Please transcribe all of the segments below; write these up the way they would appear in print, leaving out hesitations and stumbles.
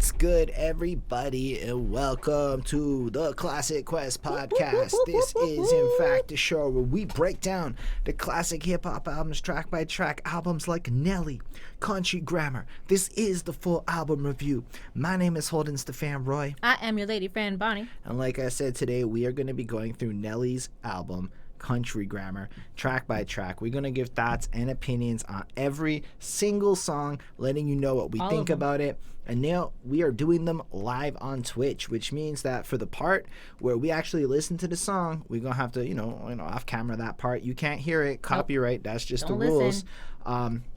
What's good, everybody, and welcome to the Classic Quest podcast. This is, in fact, a show where we break down the classic hip-hop albums track by track, albums like Nelly, Country Grammar. This is the full album review. My name is Holden Stephan Roy. I am your lady friend, Bonnie. And like I said, today we are going to be going through Nelly's album, Country Grammar, track by track. We're going to give thoughts and opinions on every single song, letting you know what we think about it. And now we are doing them live on Twitch, which means that for the part where we actually listen to the song, we're going to have to, off camera that part. You can't hear it. Copyright. That's just the rules.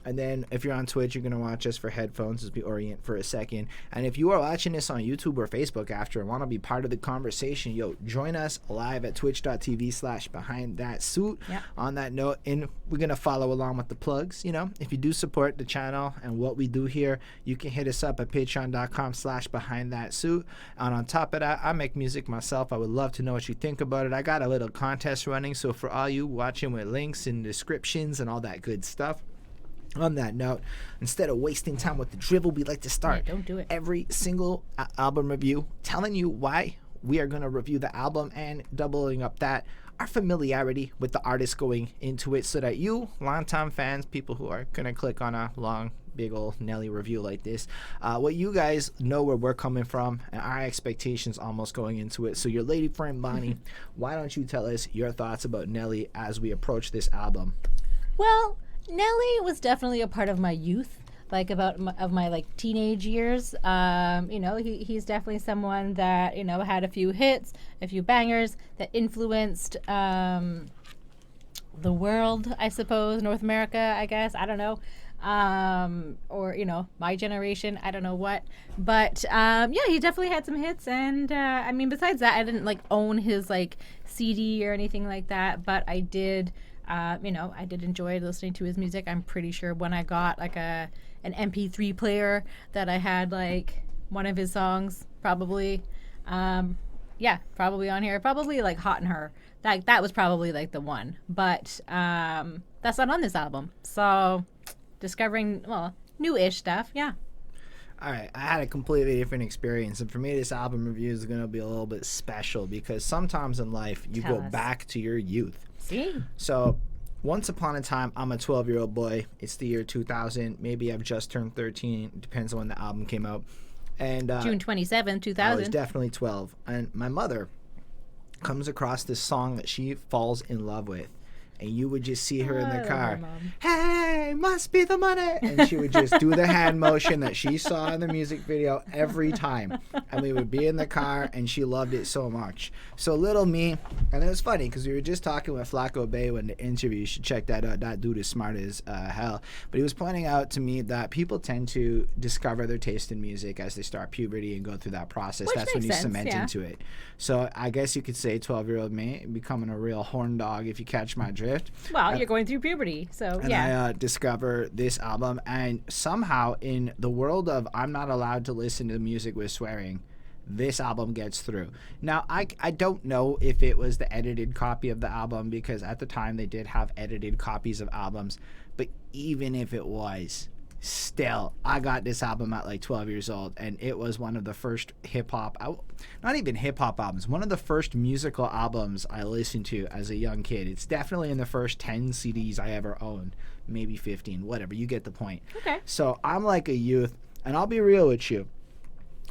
And then if you're on Twitch, you're going to watch us for headphones as we orient for a second. And if you are watching this on YouTube or Facebook after and want to be part of the conversation, join us live at twitch.tv/behind that suit. Yep. On that note, and we're going to follow along with the plugs. If you do support the channel and what we do here, you can hit us up at patreon.com/behind that suit. And on top of that, I make music myself. I would love to know what you think about it. I got a little contest running, so for all you watching with links and descriptions and all that good stuff. On that note, instead of wasting time with the drivel, we like to start don't do it. Every single album review telling you why we are going to review the album and doubling up that our familiarity with the artist going into it so that you, longtime fans, people who are going to click on a long, big old Nelly review like this, what you guys know where we're coming from and our expectations almost going into it. So your lady friend Bonnie, why don't you tell us your thoughts about Nelly as we approach this album? Well, Nelly was definitely a part of my youth, of my teenage years. He's definitely someone that had a few hits, a few bangers that influenced the world, I suppose, North America, I guess, I don't know, or my generation, I don't know what, but he definitely had some hits, and besides that, I didn't own his CD or anything like that, but I did. I did enjoy listening to his music. I'm pretty sure when I got an MP3 player that I had one of his songs, probably probably on here, probably Hot in Her. That was probably the one, but that's not on this album. So discovering new-ish stuff, yeah. All right, I had a completely different experience, and for me, this album review is going to be a little bit special because sometimes in life you go back to your youth. See? So, once upon a time, I'm a 12-year-old boy. It's the year 2000. Maybe I've just turned 13. It depends on when the album came out. And June 27, 2000. I was definitely 12. And my mother comes across this song that she falls in love with. And you would just see her in the car. Hey, must be the money. And she would just do the hand motion that she saw in the music video every time. And we would be in the car, and she loved it so much. So little me, and it was funny because we were just talking with Flacco Bay in the interview. You should check that out. That dude is smart as hell. But he was pointing out to me that people tend to discover their taste in music as they start puberty and go through that process. Which That's when you makes sense, cement into it. So I guess you could say 12-year-old me becoming a real horn dog, if you catch my drift. Well, you're going through puberty, so and I discover this album, and somehow in the world of I'm not allowed to listen to music with swearing, this album gets through. Now, I don't know if it was the edited copy of the album, because at the time they did have edited copies of albums, but even if it was, still, I got this album at 12 years old, and it was one of the first hip-hop, not even hip-hop albums, one of the first musical albums I listened to as a young kid. It's definitely in the first 10 CDs I ever owned, maybe 15, whatever, you get the point. Okay. So I'm like a youth, and I'll be real with you.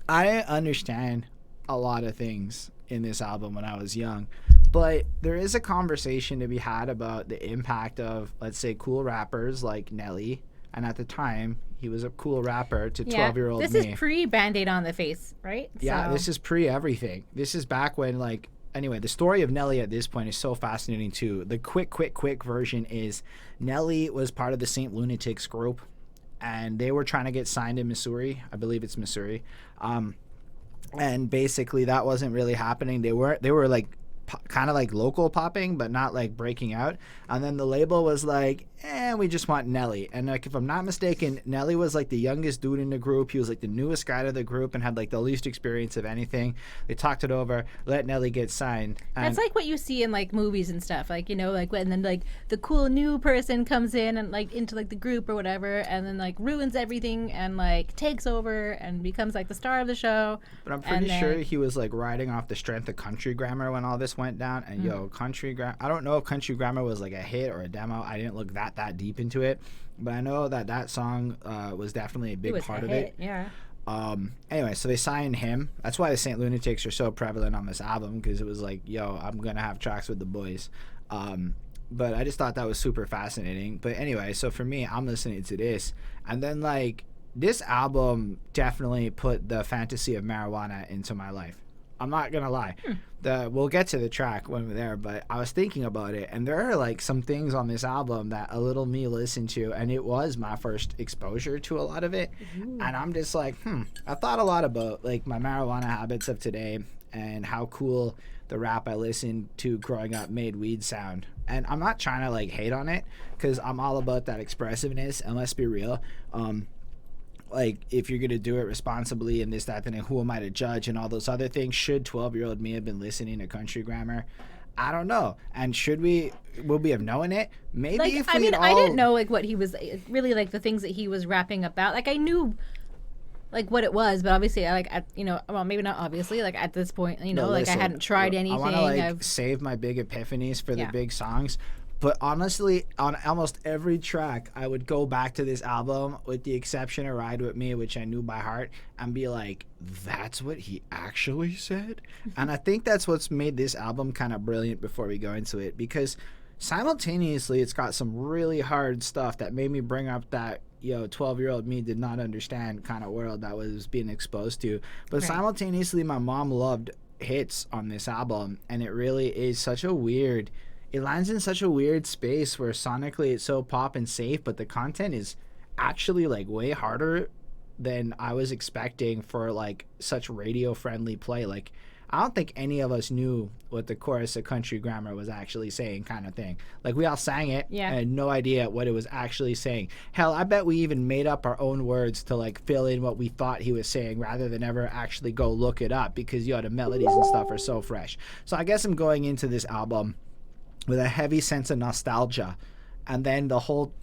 I understand a lot of things in this album when I was young, but there is a conversation to be had about the impact of, let's say, cool rappers like Nelly. And at the time, he was a cool rapper to 12-year-old me. This is pre-Band-Aid on the face, right? Yeah, this is pre-everything. This is back when, anyway, the story of Nelly at this point is so fascinating, too. The quick version is Nelly was part of the St. Lunatics group, and they were trying to get signed in Missouri. I believe it's Missouri. And basically, that wasn't really happening. They were kind of like local popping, but not like breaking out. And then the label was like, we just want Nelly. And like, if I'm not mistaken, Nelly was like the youngest dude in the group. He was like the newest guy to the group and had like the least experience of anything. They talked it over, let Nelly get signed. And That's like what you see in like movies and stuff, like, you know, like when then like the cool new person comes in and like into like the group or whatever, and then like ruins everything and like takes over and becomes like the star of the show. But I'm pretty sure he was like riding off the strength of Country Grammar when all this went down. And Country Grammar, I don't know if Country Grammar was like a hit or a demo. I didn't look that deep into it, but I know that song was definitely a big part of it. Yeah. Anyway, so they signed him. That's why the St. Lunatics are so prevalent on this album, because it was like, I'm gonna have tracks with the boys. But I just thought that was super fascinating. But anyway, so for me, I'm listening to this, and then like this album definitely put the fantasy of marijuana into my life. I'm not gonna lie. We'll get to the track when we're there, but I was thinking about it, and there are like some things on this album that a little me listened to, and it was my first exposure to a lot of it. And I'm just like, I thought a lot about like my marijuana habits of today and how cool the rap I listened to growing up made weed sound. And I'm not trying to like hate on it, because I'm all about that expressiveness, and let's be real. Like, if you're going to do it responsibly and this, that, and who am I to judge and all those other things? Should 12-year-old me have been listening to Country Grammar? I don't know. And would we have known it? Maybe like, if I didn't know like what he was really like the things that he was rapping about. Like I knew like what it was, but obviously I well, maybe not obviously, like at this point, listen, I hadn't tried anything. I want to like save my big epiphanies for the big songs. But honestly, on almost every track, I would go back to this album, with the exception of Ride With Me, which I knew by heart, and be like, that's what he actually said? And I think that's what's made this album kind of brilliant before we go into it, because simultaneously, it's got some really hard stuff that made me bring up that 12-year-old me did not understand kind of world that was being exposed to. But simultaneously, my mom loved hits on this album, and it really is such a weird... It lands in such a weird space where sonically it's so pop and safe, but the content is actually like way harder than I was expecting for like such radio friendly play. Like, I don't think any of us knew what the chorus of Country Grammar was actually saying, kind of thing. Like, we all sang it and had no idea what it was actually saying. Hell, I bet we even made up our own words to like fill in what we thought he was saying, rather than ever actually go look it up, because the melodies and stuff are so fresh. So I guess I'm going into this album with a heavy sense of nostalgia, and then the whole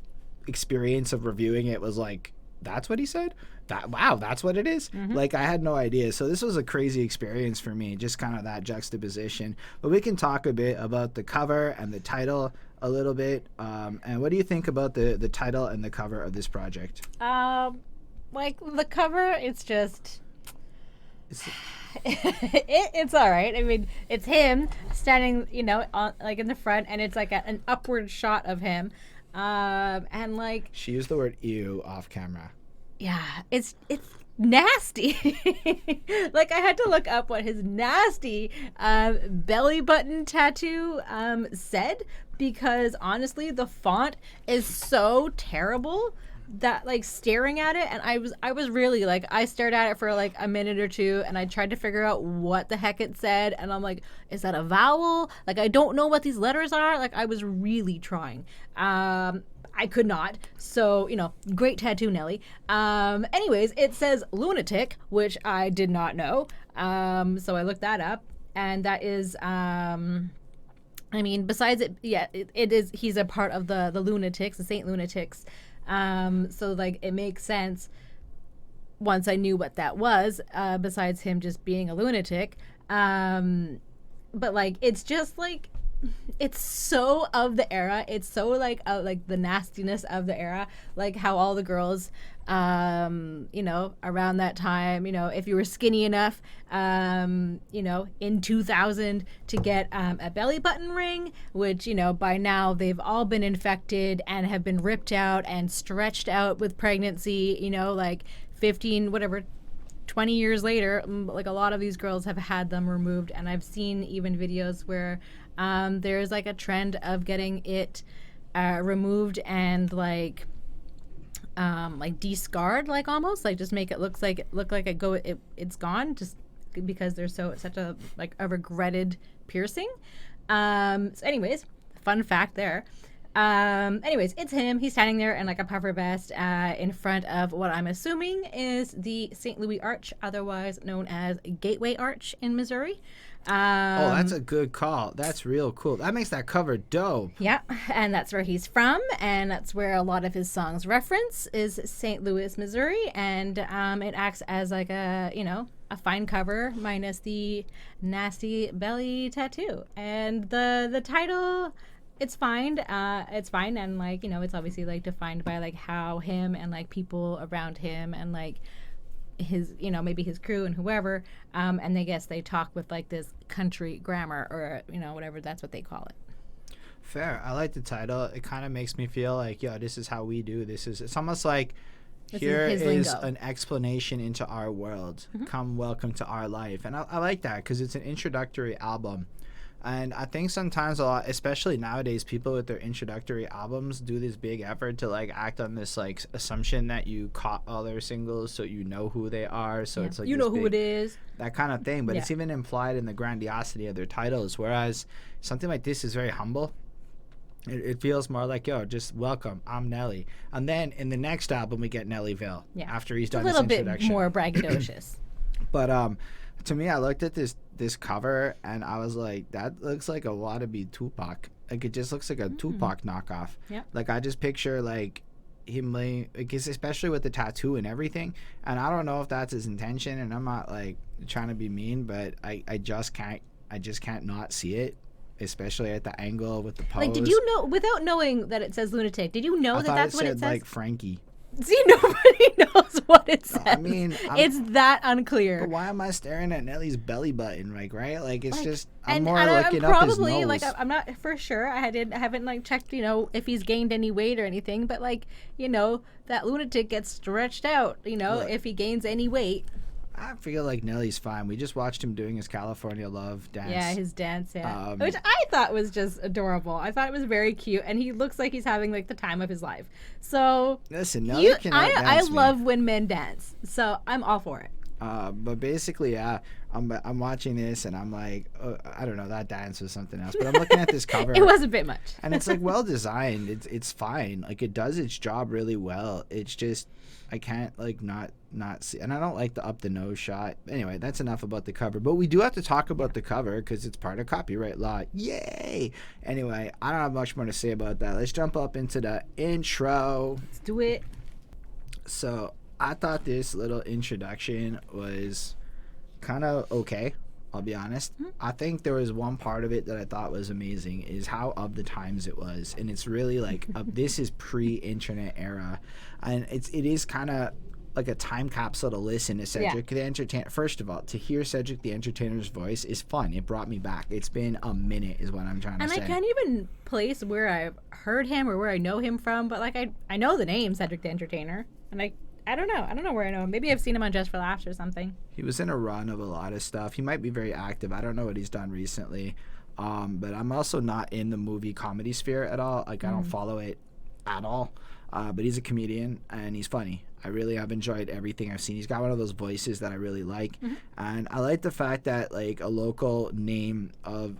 experience of reviewing it was like, that's what he said? That's what it is? Like, I had no idea. So this was a crazy experience for me, just kind of that juxtaposition. But we can talk a bit about the cover and the title a little bit. And what do you think about the title and the cover of this project? Like, the cover, it's just... it's all right. I mean, it's him standing, on, like in the front, and it's like an upward shot of him, and like she used the word "ew" off camera. Yeah, it's nasty. Like, I had to look up what his nasty belly button tattoo said, because honestly, the font is so terrible that like staring at it, and I was really like, I stared at it for like a minute or two, and I tried to figure out what the heck it said, and I'm like, is that a vowel? Like, I don't know what these letters are. Like, I was really trying. I could not. So, great tattoo, Nelly. Anyways, it says lunatic, which I did not know. So I looked that up, and that is besides it, it is, he's a part of the Lunatics, the Saint Lunatics. So like, it makes sense once I knew what that was, besides him just being a lunatic. But like, it's just like, it's so of the era. It's so like the nastiness of the era, like how all the girls, around that time, if you were skinny enough, in 2000 to get a belly button ring, which, by now they've all been infected and have been ripped out and stretched out with pregnancy, like 20 years later, like a lot of these girls have had them removed. And I've seen even videos where there's like a trend of getting it removed and like discard, like almost like just make it look like it's gone, just because they're such a like a regretted piercing. So anyways, fun fact there. Anyways, it's him. He's standing there in like a puffer vest in front of what I'm assuming is the St. Louis Arch, otherwise known as Gateway Arch in Missouri. Oh, that's a good call. That's real cool. That makes that cover dope. Yeah, and that's where he's from, and that's where a lot of his songs reference is St. Louis, Missouri, and it acts as like a, you know, a fine cover minus the nasty belly tattoo. And the title, it's fine. It's fine, and like, you know, it's obviously like defined by like how him and like people around him and like his, you know, maybe his crew and whoever, and I guess they talk with like this country grammar or, you know, whatever, that's what they call it. Fair. I like the title. It kind of makes me feel like, yo, this is how we do. It's almost like here is an explanation into our world. Come, welcome to our life. And I like that because it's an introductory album. And I think sometimes a lot, especially nowadays, people with their introductory albums do this big effort to like act on this like assumption that you caught all their singles, so you know who they are. So it's like, you know who it is, that kind of thing. But it's even implied in the grandiosity of their titles. Whereas something like this is very humble. It feels more like, yo, just welcome, I'm Nelly. And then in the next album we get Nellyville. Yeah. After he's done his introduction. A little bit more braggadocious. But to me, I looked at this cover and I was like, that looks like a wannabe Tupac. Like, it just looks like a Tupac knockoff. Yeah. Like, I just picture like him, like, especially with the tattoo and everything. And I don't know if that's his intention, and I'm not like trying to be mean, but I just can't not see it, especially at the angle with the pose. Like, did you know, without knowing that it says lunatic, did you know that's what it says? Like Frankie. See, nobody knows what it says. I mean, it's that unclear. But why am I staring at Nelly's belly button, like, right? Like, it's like, just, I'm more looking up his nose. Probably, like, I'm not for sure. I haven't, like, checked, you know, if he's gained any weight or anything. But, like, you know, that lunatic gets stretched out, you know, if he gains any weight. I feel like Nelly's fine. We just watched him doing his California Love dance. Yeah, his dance, which I thought was just adorable. I thought it was very cute, and he looks like he's having like the time of his life. So listen, Nelly cannot dance. I love when men dance, so I'm all for it. But basically, I'm watching this and I'm like, I don't know, that dance was something else. But I'm looking at this cover. It was a bit much. And it's like well designed. It's fine. Like, it does its job really well. It's just I can't like not see, and I don't like the up the nose shot. Anyway, that's enough about the cover. But we do have to talk about the cover because it's part of copyright law. Yay! Anyway, I don't have much more to say about that. Let's jump up into the intro. Let's do it. So I thought this little introduction was kind of okay, I'll be honest. I think there was one part of it that I thought was amazing, is how of the times it was. And it's really like, this is pre-internet era. And it is kind of like a time capsule to listen to Cedric the Entertainer. First of all, to hear Cedric the Entertainer's voice is fun. It brought me back. It's been a minute is what I'm trying to say. And I can't even place where I've heard him or where I know him from, but like I know the name Cedric the Entertainer. And I don't know where I know him. Maybe I've seen him on Just for Laughs or something. He was in a run of a lot of stuff. He might be very active. I don't know what he's done recently. But I'm also not in the movie comedy sphere at all. Like, I don't follow it at all. But he's a comedian and he's funny. I really have enjoyed everything I've seen. He's got one of those voices that I really like. And I like the fact that like a local name of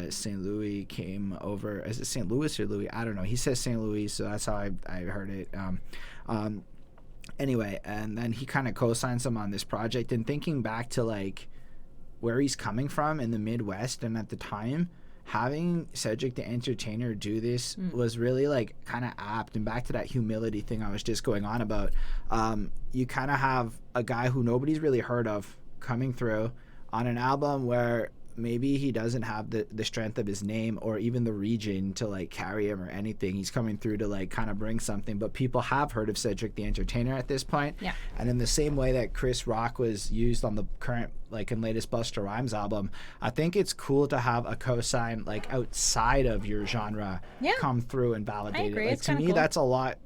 St. Louis came over. Is it St. Louis or Louis? I don't know. He says St. Louis, so that's how I heard it. Anyway, and then he kind of co-signs him on this project. And thinking back to like where he's coming from in the Midwest, and at the time, having Cedric the Entertainer do this was really like kind of apt. And back to that humility thing I was just going on about, you kind of have a guy who nobody's really heard of coming through on an album where maybe he doesn't have the strength of his name or even the region to like carry him or anything. He's coming through to like kind of bring something, but people have heard of Cedric the Entertainer at this point. Yeah. And in the same way that Chris Rock was used on the current like and latest Busta Rhymes album, I think it's cool to have a cosign like outside of your genre come through and validate it. Like, to me, cool. That's a lot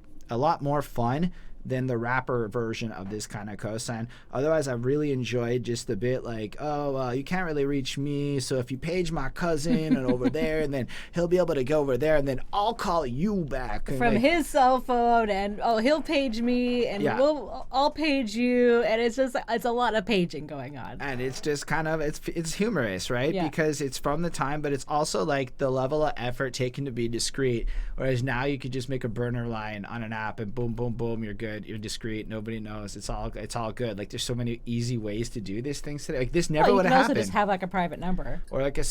more fun than the rapper version of this kind of cosign. Otherwise, I really enjoyed just the bit like, oh, you can't really reach me, so if you page my cousin and over there, and then he'll be able to go over there, and then I'll call you back. And from like, his cell phone, and he'll page me, and I'll page you, and it's a lot of paging going on. And it's just kind of, it's humorous, right? Yeah. Because it's from the time, but it's also like the level of effort taken to be discreet. Whereas now you could just make a burner line on an app and boom, boom, boom, you're good. You're discreet. Nobody knows. It's all good. Like there's so many easy ways to do these things today. Like this never would have happened. You can also just have like a private number. Or like a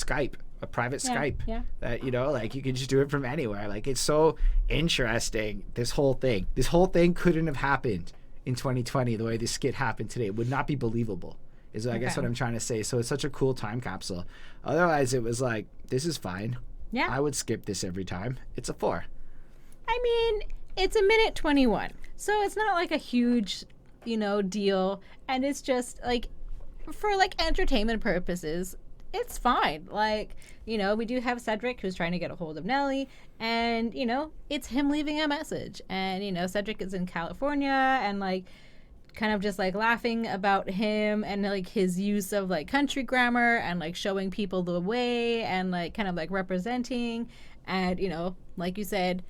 private Skype. Yeah. That, like you can just do it from anywhere. Like it's so interesting, this whole thing. This whole thing couldn't have happened in 2020 the way this skit happened today. It would not be believable. Is I guess what I'm trying to say. So it's such a cool time capsule. Otherwise, it was like, this is fine. Yeah. I would skip this every time. It's a 4. I mean, it's a minute 21. So it's not like a huge, deal. And it's just like, for like entertainment purposes, it's fine. Like, we do have Cedric who's trying to get a hold of Nelly. And, it's him leaving a message. And, Cedric is in California and like, kind of just like laughing about him and like his use of like country grammar and like showing people the way and like kind of like representing, and like you said,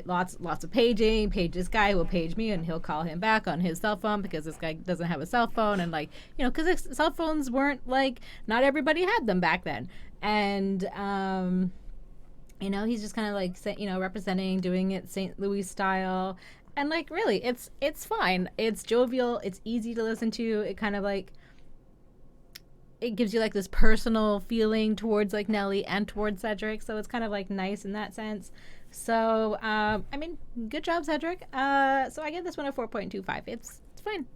lots of paging. Page this guy who will page me and he'll call him back on his cell phone because this guy doesn't have a cell phone, and like because cell phones weren't like, not everybody had them back then, and he's just kind of like representing, doing it St. Louis style. And like really, it's fine. It's jovial. It's easy to listen to. It kind of like, it gives you like this personal feeling towards like Nelly and towards Cedric. So it's kind of like nice in that sense. So I mean, good job, Cedric. So I give this one a 4.25. It's fine.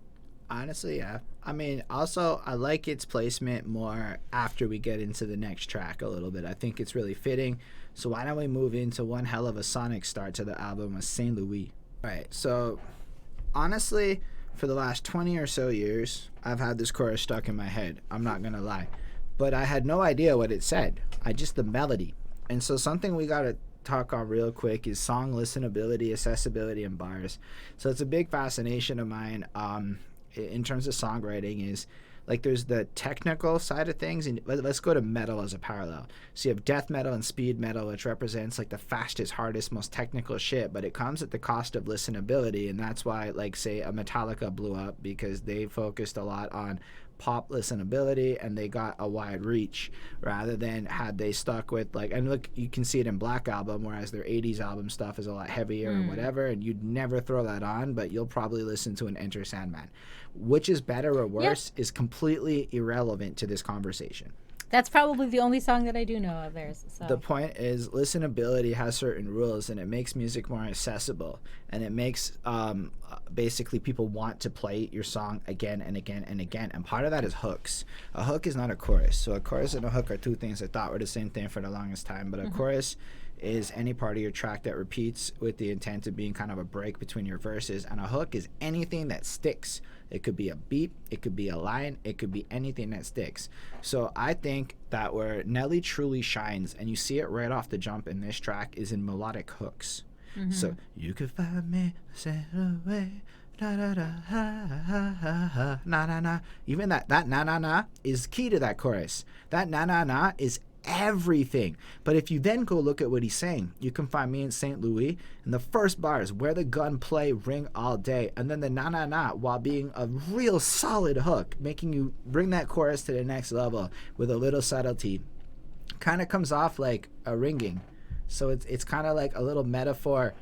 Honestly, yeah. I mean, also, I like its placement more after we get into the next track a little bit. I think it's really fitting. So why don't we move into one hell of a sonic start to the album with St. Louis. Right, so honestly, for the last 20 or so years, I've had this chorus stuck in my head. I'm not going to lie. But I had no idea what it said. The melody. And so something we got to talk on real quick is song listenability, accessibility, and bars. So it's a big fascination of mine in terms of songwriting is, like, there's the technical side of things, and let's go to metal as a parallel. So you have death metal and speed metal, which represents like the fastest, hardest, most technical shit, but it comes at the cost of listenability, and that's why, like, say a Metallica blew up, because they focused a lot on pop listenability and they got a wide reach, rather than had they stuck with like, and look, you can see it in Black Album, whereas their 80s album stuff is a lot heavier and whatever, and you'd never throw that on, but you'll probably listen to an Enter Sandman. Which is better or worse is completely irrelevant to this conversation. That's probably the only song that I do know of theirs. So. The point is, listenability has certain rules, and it makes music more accessible, and it makes basically people want to play your song again and again and again. And part of that is hooks. A hook is not a chorus. So a chorus and a hook are two things I thought were the same thing for the longest time. But a chorus is any part of your track that repeats with the intent of being kind of a break between your verses, and a hook is anything that sticks. It could be a beat, it could be a line, it could be anything that sticks. So I think that where Nelly truly shines, and you see it right off the jump in this track, is in melodic hooks. So you could find me, sail away, da da da ha ha ha ha, na na na. Even that na na na is key to that chorus. That na na na is everything. But if you then go look at what he's saying, you can find me in St. Louis, and the first bar is where the gun play ring all day, and then the na na na, while being a real solid hook, making you bring that chorus to the next level with a little subtlety, kind of comes off like a ringing. So it's kind of like a little metaphor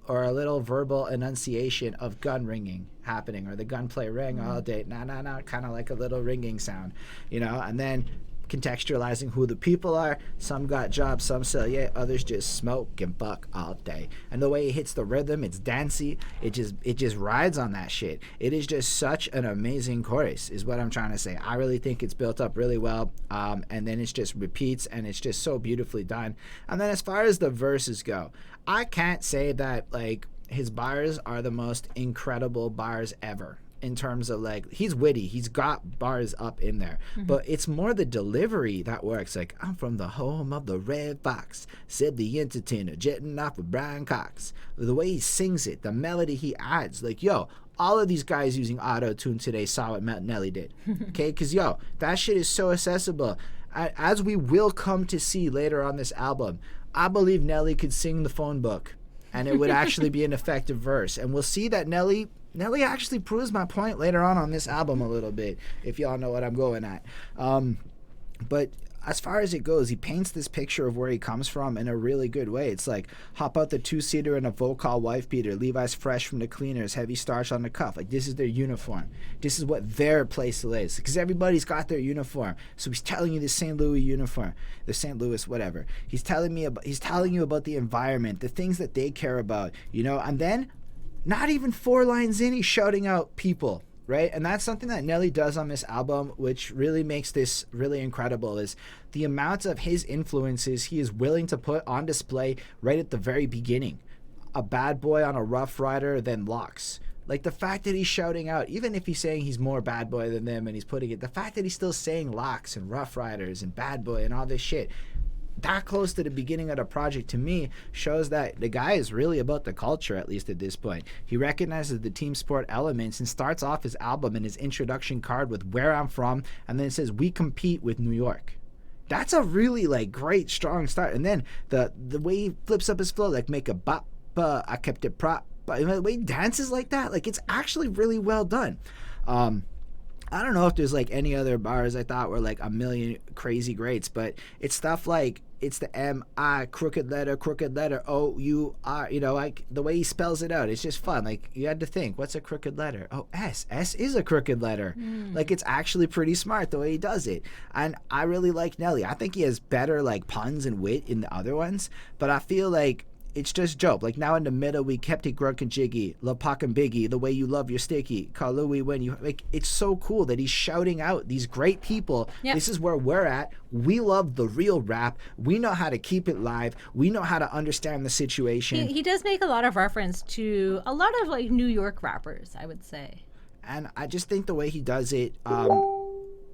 or a little verbal enunciation of gun ringing happening, or the gunplay ring all day, na na na, kind of like a little ringing sound, and then contextualizing who the people are. Some got jobs, some sell, others just smoke and fuck all day. And the way it hits the rhythm, it's dancey. It just rides on that shit. It is just such an amazing chorus, is what I'm trying to say. I really think it's built up really well, and then it just repeats, and it's just so beautifully done. And then as far as the verses go, I can't say that like his bars are the most incredible bars ever. In terms of like, he's witty, he's got bars up in there, but it's more the delivery that works. Like, I'm from the home of the Red Fox, said the entertainer, jetting off with Brian Cox. The way he sings it, the melody he adds, like, yo, all of these guys using auto-tune today saw what Nelly did. Okay? Because, yo, that shit is so accessible. As we will come to see later on this album, I believe Nelly could sing the phone book, and it would actually be an effective verse. And we'll see that Nelly actually proves my point later on this album a little bit, if y'all know what I'm going at. But as far as it goes, he paints this picture of where he comes from in a really good way. It's like, hop out the two-seater in a Volcol wife beater, Levi's fresh from the cleaners, heavy starch on the cuff. Like, this is their uniform. This is what their place is. Because everybody's got their uniform. So he's telling you the St. Louis uniform, the St. Louis whatever. He's telling you about the environment, the things that they care about, you know. And then, not even 4 lines in, he's shouting out people. Right? And that's something that Nelly does on this album, which really makes this really incredible, is the amount of his influences he is willing to put on display right at the very beginning. A bad boy on a Rough Rider than Locks. Like, the fact that he's shouting out, even if he's saying he's more bad boy than them and he's putting it, the fact that he's still saying Locks and Rough Riders and bad boy and all this shit, that close to the beginning of the project, to me, shows that the guy is really about the culture, at least at this point. He recognizes the team sport elements and starts off his album and his introduction card with where I'm from, and then it says, we compete with New York. That's a really, like, great, strong start. And then the way he flips up his flow, like, make a bop, I kept it prop, but the way he dances like that, like, it's actually really well done. I don't know if there's like any other bars I thought were like a million crazy greats, but it's stuff like, it's the M-I, crooked letter, O-U-R, you know, like the way he spells it out, it's just fun. Like, you had to think, what's a crooked letter? Oh, S is a crooked letter. Like, it's actually pretty smart the way he does it. And I really like Nelly. I think he has better like puns and wit in the other ones, but I feel like it's just dope. Like, now in the middle, we kept it grunk and jiggy, love Pac and Biggie, the way you love your sticky, call Louie when you, like, it's so cool that he's shouting out these great people. Yep. This is where we're at. We love the real rap. We know how to keep it live. We know how to understand the situation. He does make a lot of reference to a lot of like New York rappers, I would say. And I just think the way he does it,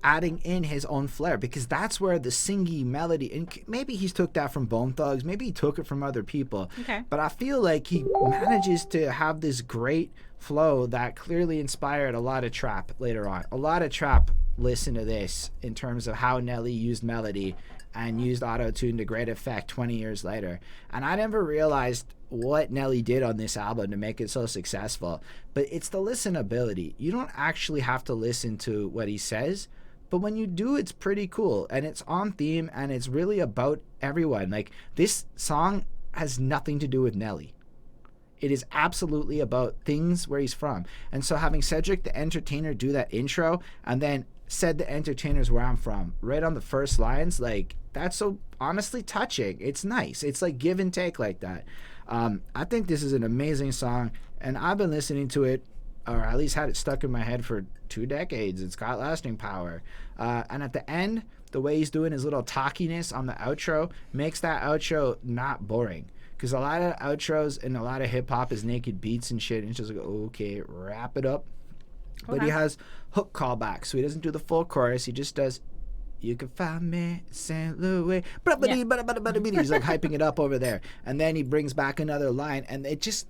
adding in his own flair, because that's where the singy melody, and maybe he's took that from Bone Thugs, maybe he took it from other people, but I feel like he manages to have this great flow that clearly inspired a lot of trap later on. A lot of trap listen to this in terms of how Nelly used melody and used auto-tune to great effect 20 years later. And I never realized what Nelly did on this album to make it so successful, but it's the listenability. You don't actually have to listen to what he says, but when you do, it's pretty cool, and it's on theme, and it's really about everyone. Like, this song has nothing to do with Nelly. It is absolutely about things where he's from. And so having Cedric the Entertainer do that intro, and then said the Entertainer's where I'm from, right on the first lines, like, that's so honestly touching. It's nice. It's like give and take like that. I think this is an amazing song, and I've been listening to it, or at least had it stuck in my head for 2 decades. It's got lasting power. And at the end, the way he's doing his little talkiness on the outro makes that outro not boring. Because a lot of outros and a lot of hip-hop is naked beats and shit, and it's just like, okay, wrap it up. Okay. But he has hook callbacks, so he doesn't do the full chorus. He just does, you can find me St. Louis. Yeah. He's like hyping it up over there. And then he brings back another line, and it just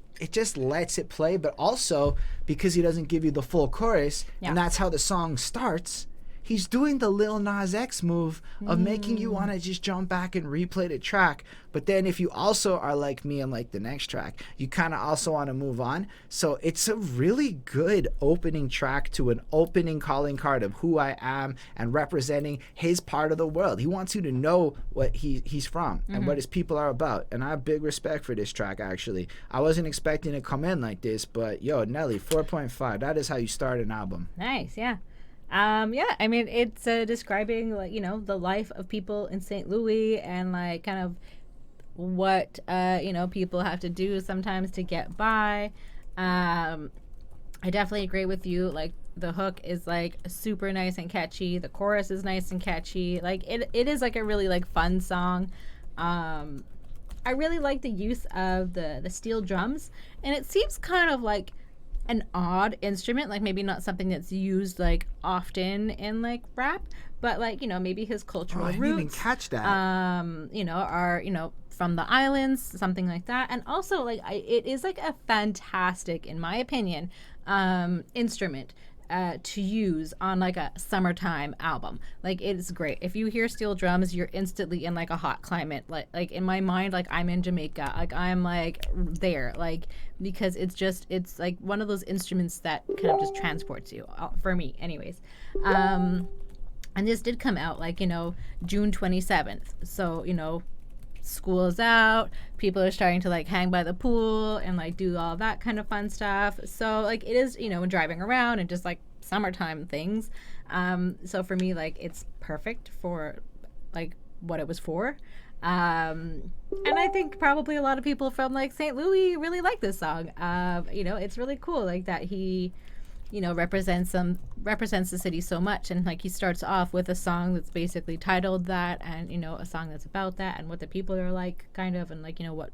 lets it play. But also, because he doesn't give you the full chorus, and that's how the song starts, he's doing the Lil Nas X move of making you want to just jump back and replay the track. But then if you also are like me and like the next track, you kind of also want to move on. So it's a really good opening track to an opening calling card of who I am and representing his part of the world. He wants you to know what he's from and what his people are about. And I have big respect for this track, actually. I wasn't expecting to come in like this, but yo, Nelly, 4.5. That is how you start an album. Nice, yeah. Yeah, I mean, it's describing, like, you know, the life of people in St. Louis and, like, kind of what, you know, people have to do sometimes to get by. I definitely agree with you. Like, the hook is, like, super nice and catchy. The chorus is nice and catchy. Like, it is, like, a really, like, fun song. I really like the use of the steel drums. And it seems kind of, like, an odd instrument, like maybe not something that's used like often in like rap, but like, you know, maybe his cultural roots. I didn't even catch that. You know, are, you know, from the islands, something like that. And also, like, it is like a fantastic, in my opinion, instrument to use on like a summertime album. Like it's great. If you hear steel drums, you're instantly in like a hot climate. Like in my mind, like I'm in Jamaica. Like I'm like there. Like because it's like one of those instruments that kind of just transports you. For me, anyways. And this did come out like June 27th. So school is out, people are starting to like hang by the pool and like do all that kind of fun stuff. So like it is driving around and just like summertime things. So for me, like it's perfect for like what it was for. And I think probably a lot of people from like St. Louis really like this song. It's really cool like that he represents the city so much, and like he starts off with a song that's basically titled that, and a song that's about that and what the people are like kind of, and like what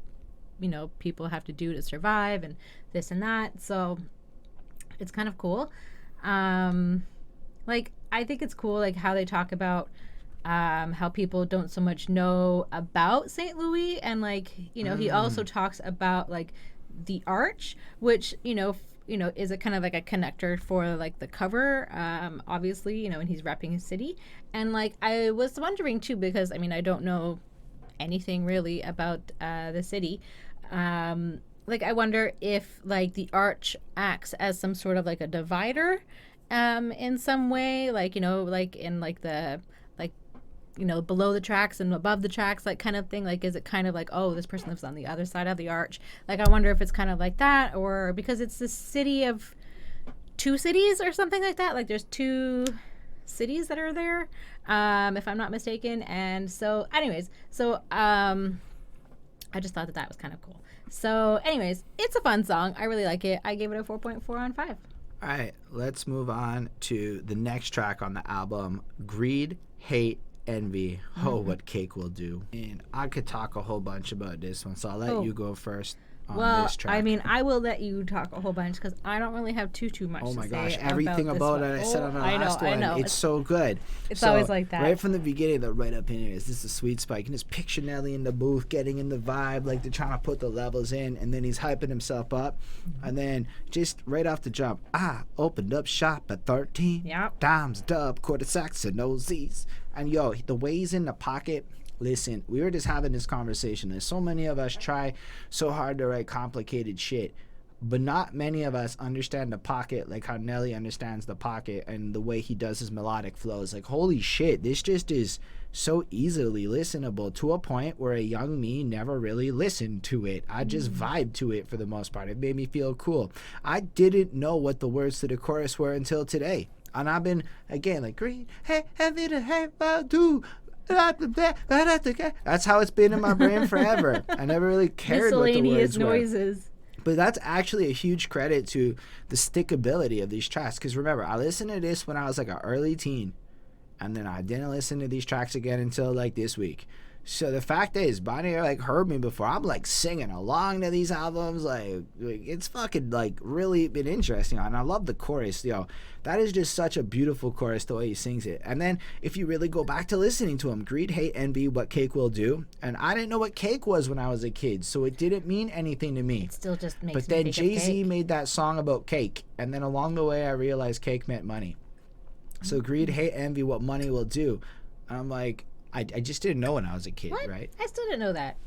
people have to do to survive and this and that. So it's kind of cool. Like I think it's cool like how they talk about how people don't so much know about St. Louis, and like he also talks about like the arch, which is a kind of like a connector for like the cover, obviously, and he's repping his city. And like I was wondering too, because I mean I don't know anything really about the city. Like I wonder if like the arch acts as some sort of like a divider in some way, like like in like the like below the tracks and above the tracks, like kind of thing. Like, is it kind of like, oh, this person lives on the other side of the arch? Like, I wonder if it's kind of like that, or because it's the city of two cities or something like that. Like, there's two cities that are there, if I'm not mistaken. And so, anyways, so I just thought that was kind of cool. So, anyways, it's a fun song. I really like it. I gave it a 4.4 on 5. All right, let's move on to the next track on the album, Greed, Hate, Envy. Oh, what Cake will do. And I could talk a whole bunch about this one, so I'll let you go first on this track. I mean, I will let you talk a whole bunch because I don't really have too much to say. Oh my gosh, everything about it I said on the last one. It's so good. It's always like that. Right from the beginning, the right up in here is this is a sweet spot. You can just picture Nelly in the booth getting in the vibe, like they're trying to put the levels in, and then he's hyping himself up. And then just right off the jump, I opened up shop at 13. Yep. Dimes, dub, quarter sacks, and no Z's. And yo, the way he's in the pocket. Listen, we were just having this conversation. There's so many of us try so hard to write complicated shit, but not many of us understand the pocket like how Nelly understands the pocket and the way he does his melodic flows. Like, holy shit, this just is so easily listenable to a point where a young me never really listened to it. I just vibed to it for the most part. It made me feel cool. I didn't know what the words to the chorus were until today. And I've been, again, like, greed, hey, heavy to have do. That's how it's been in my brain forever. I never really cared what the words noises. But that's actually a huge credit to the stickability of these tracks. Because remember, I listened to this when I was like an early teen. And then I didn't listen to these tracks again until like this week. So the fact is, Bonnie like heard me before. I'm like singing along to these albums. Like it's fucking like really been interesting. And I love the chorus, yo. That is just such a beautiful chorus, the way he sings it. And then if you really go back to listening to him, Greed, Hate, Envy, What Cake Will Do. And I didn't know what cake was when I was a kid, so it didn't mean anything to me. It still just makes But then Jay-Z made that song about cake. And then along the way, I realized cake meant money. So Greed, Hate, Envy, What Money Will Do. And I'm like, I just didn't know when I was a kid, what? Right? I still didn't know that.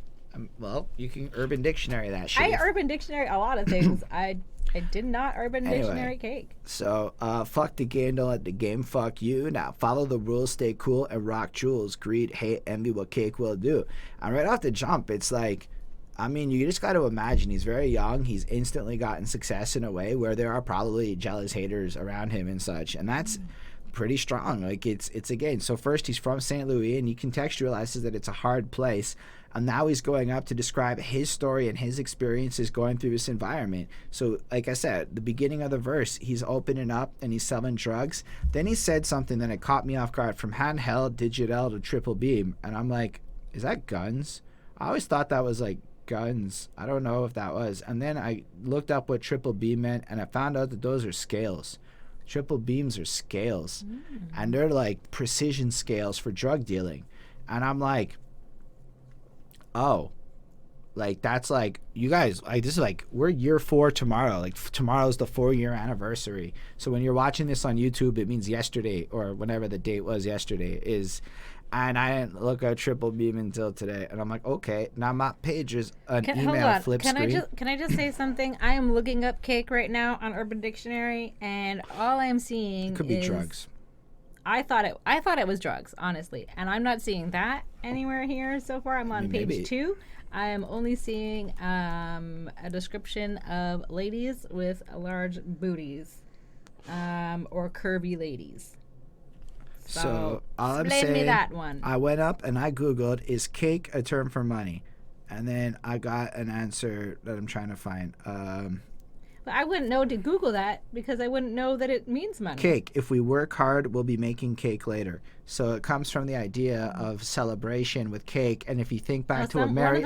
Well, you can Urban Dictionary that shit. I Urban Dictionary a lot of things. I did not Urban Dictionary cake. So, fuck the game, don't let the game fuck you. Now, follow the rules, stay cool, and rock jewels. Greed, hate, envy, what cake will do. And right off the jump, it's like, I mean, you just got to imagine he's very young. He's instantly gotten success in a way where there are probably jealous haters around him and such. And that's pretty strong. Like, it's again, so first he's from St. Louis, and he contextualizes that it's a hard place. And now he's going up to describe his story and his experiences going through this environment. So, like I said, the beginning of the verse, he's opening up and he's selling drugs. Then he said something that it caught me off guard, from handheld, digital to triple beam. And I'm like, is that guns? I always thought that was like guns. I don't know if that was. And then I looked up what triple beam meant, and I found out that those are scales. Triple beams are scales. And they're like precision scales for drug dealing. And I'm like, oh, Like that's like you guys like this is like we're year 4 tomorrow. Like tomorrow's the 4-year anniversary. So when you're watching this on YouTube, it means yesterday or whenever the date was yesterday is. And I didn't look at Triple Beam until today, and I'm like, okay, now my page is an email flip screen. Can I just say something? I am looking up cake right now on Urban Dictionary, and all I am seeing It could be drugs. I thought it was drugs, honestly, and I'm not seeing that anywhere here so far. I'm on page 2. I am only seeing a description of ladies with large booties, or curvy ladies. So all I'm explain saying, me that one. I went up and I Googled, is cake a term for money? And then I got an answer that I'm trying to find. But I wouldn't know to Google that because I wouldn't know that it means money. Cake. If we work hard, we'll be making cake later. So it comes from the idea of celebration with cake. And if you think back to a Mary...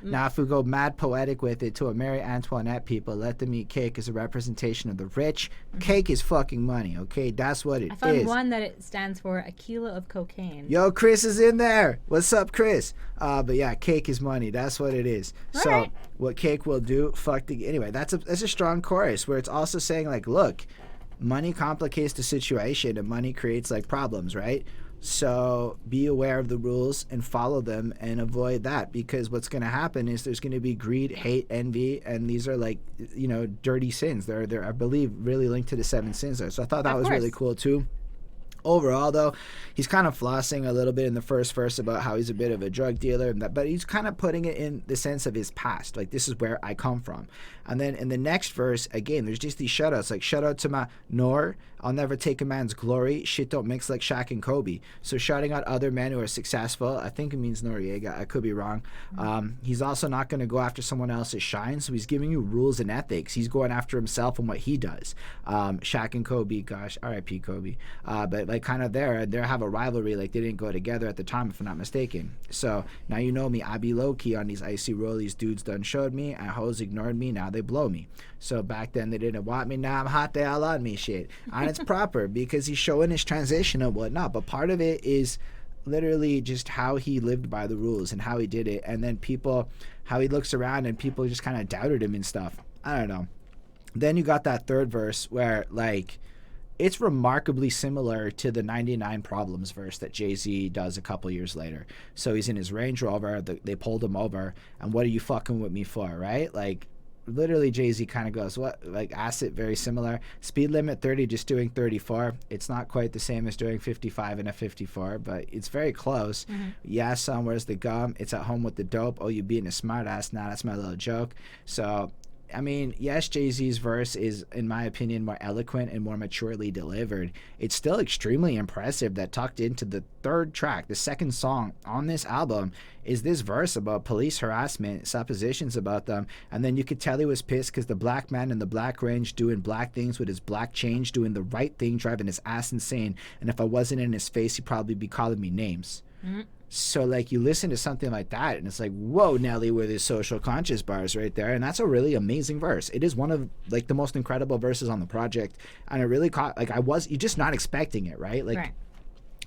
Now, if we go mad poetic with it, to a Marie Antoinette people, let them eat cake as a representation of the rich. Cake is fucking money, okay? That's what it is. I found one that it stands for a kilo of cocaine. Yo, Chris is in there. What's up, Chris? But yeah, cake is money. That's what it is. All so right. What cake will do, anyway, that's a strong chorus where it's also saying like, look, money complicates the situation and money creates like problems, right? So be aware of the rules and follow them and avoid that, because what's going to happen is there's going to be greed, hate, envy, and these are like, dirty sins. They're I believe really linked to the 7 sins there. So I thought that was really cool too. Overall, though, he's kind of flossing a little bit in the first verse about how he's a bit of a drug dealer, but he's kind of putting it in the sense of his past. Like, this is where I come from. And then in the next verse, again, there's just these shout-outs. Like, shout out to my Nor, I'll never take a man's glory. Shit don't mix like Shaq and Kobe. So shouting out other men who are successful. I think it means Noriega. I could be wrong. He's also not going to go after someone else's shine. So he's giving you rules and ethics. He's going after himself and what he does. Shaq and Kobe, gosh, R.I.P. Kobe. But like kind of they have a rivalry. Like they didn't go together at the time, if I'm not mistaken. So now you know me. I be low key on these icy rollies. Dudes done showed me, and hoes ignored me. Now they blow me. So back then they didn't want me. Now I'm hot. They all on me. Shit. And it's proper because he's showing his transition and whatnot. But part of it is literally just how he lived by the rules and how he did it, and then how he looks around and people just kind of doubted him and stuff. I don't know. Then you got that third verse where like it's remarkably similar to the 99 Problems verse that Jay-Z does a couple years later. So he's in his Range Rover, they pulled him over, and what are you fucking with me for, right? Like literally Jay-Z kind of goes, what, like asks it very similar. Speed limit 30, just doing 34. It's not quite the same as doing 55 and a 54, but it's very close. Yeah, son, where's the gum? It's at home with the dope. Oh, you being a smart ass. Nah, that's my little joke. So I mean, yes, Jay-Z's verse is, in my opinion, more eloquent and more maturely delivered. It's still extremely impressive that tucked into the third track, the second song on this album, is this verse about police harassment, suppositions about them, and then you could tell he was pissed because the black man in the black range doing black things with his black change, doing the right thing, driving his ass insane, and if I wasn't in his face, he'd probably be calling me names. So like you listen to something like that and it's like, whoa, Nelly with his social conscious bars right there. And that's a really amazing verse. It is one of like the most incredible verses on the project. And it really caught, like you're just not expecting it, right? Like,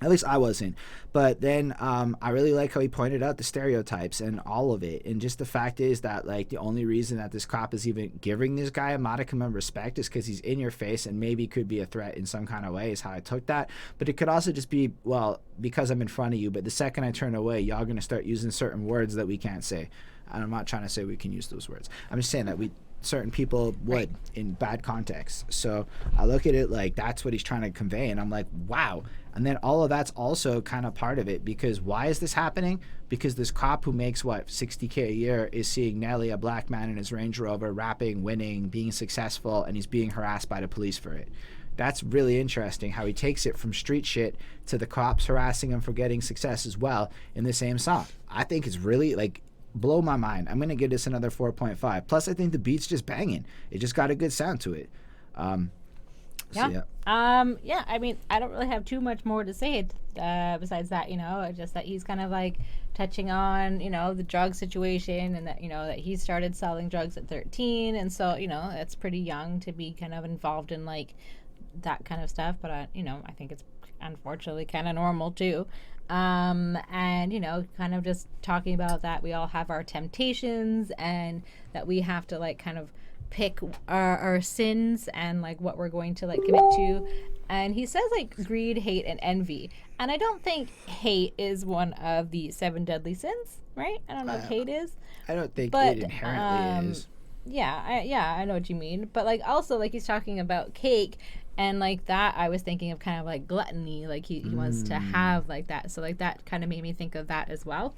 at least I wasn't. But then I really like how he pointed out the stereotypes and all of it. And just the fact is that like the only reason that this cop is even giving this guy a modicum of respect is because he's in your face and maybe could be a threat in some kind of way is how I took that. But it could also just be, well, because I'm in front of you, but the second I turn away, y'all going to start using certain words that we can't say. And I'm not trying to say we can use those words. I'm just saying that certain people would in bad contexts. So I look at it like that's what he's trying to convey, and I'm like, wow. And then all of that's also kind of part of it, because why is this happening? Because this cop who makes what, $60K a year, is seeing Nelly, a black man in his Range Rover, rapping, winning, being successful, and he's being harassed by the police for it. That's really interesting how he takes it from street shit to the cops harassing him for getting success as well in the same song. I think it's really like blow my mind. I'm gonna give this another 4.5. Plus I think the beat's just banging. It just got a good sound to it. Yeah, I mean, I don't really have too much more to say besides that, just that he's kind of like touching on, the drug situation, and that, that he started selling drugs at 13, and so, that's pretty young to be kind of involved in like that kind of stuff, but I think it's unfortunately kind of normal too. And kind of just talking about that we all have our temptations, and that we have to like kind of pick our sins and like what we're going to like commit to. And he says like greed, hate, and envy. And I don't think hate is one of the 7 deadly sins, right? I don't know if hate is. I don't think But, it inherently is. Yeah, I know what you mean. But like also like he's talking about cake, and like that I was thinking of kind of like gluttony, like he wants to have like that. So like that kind of made me think of that as well.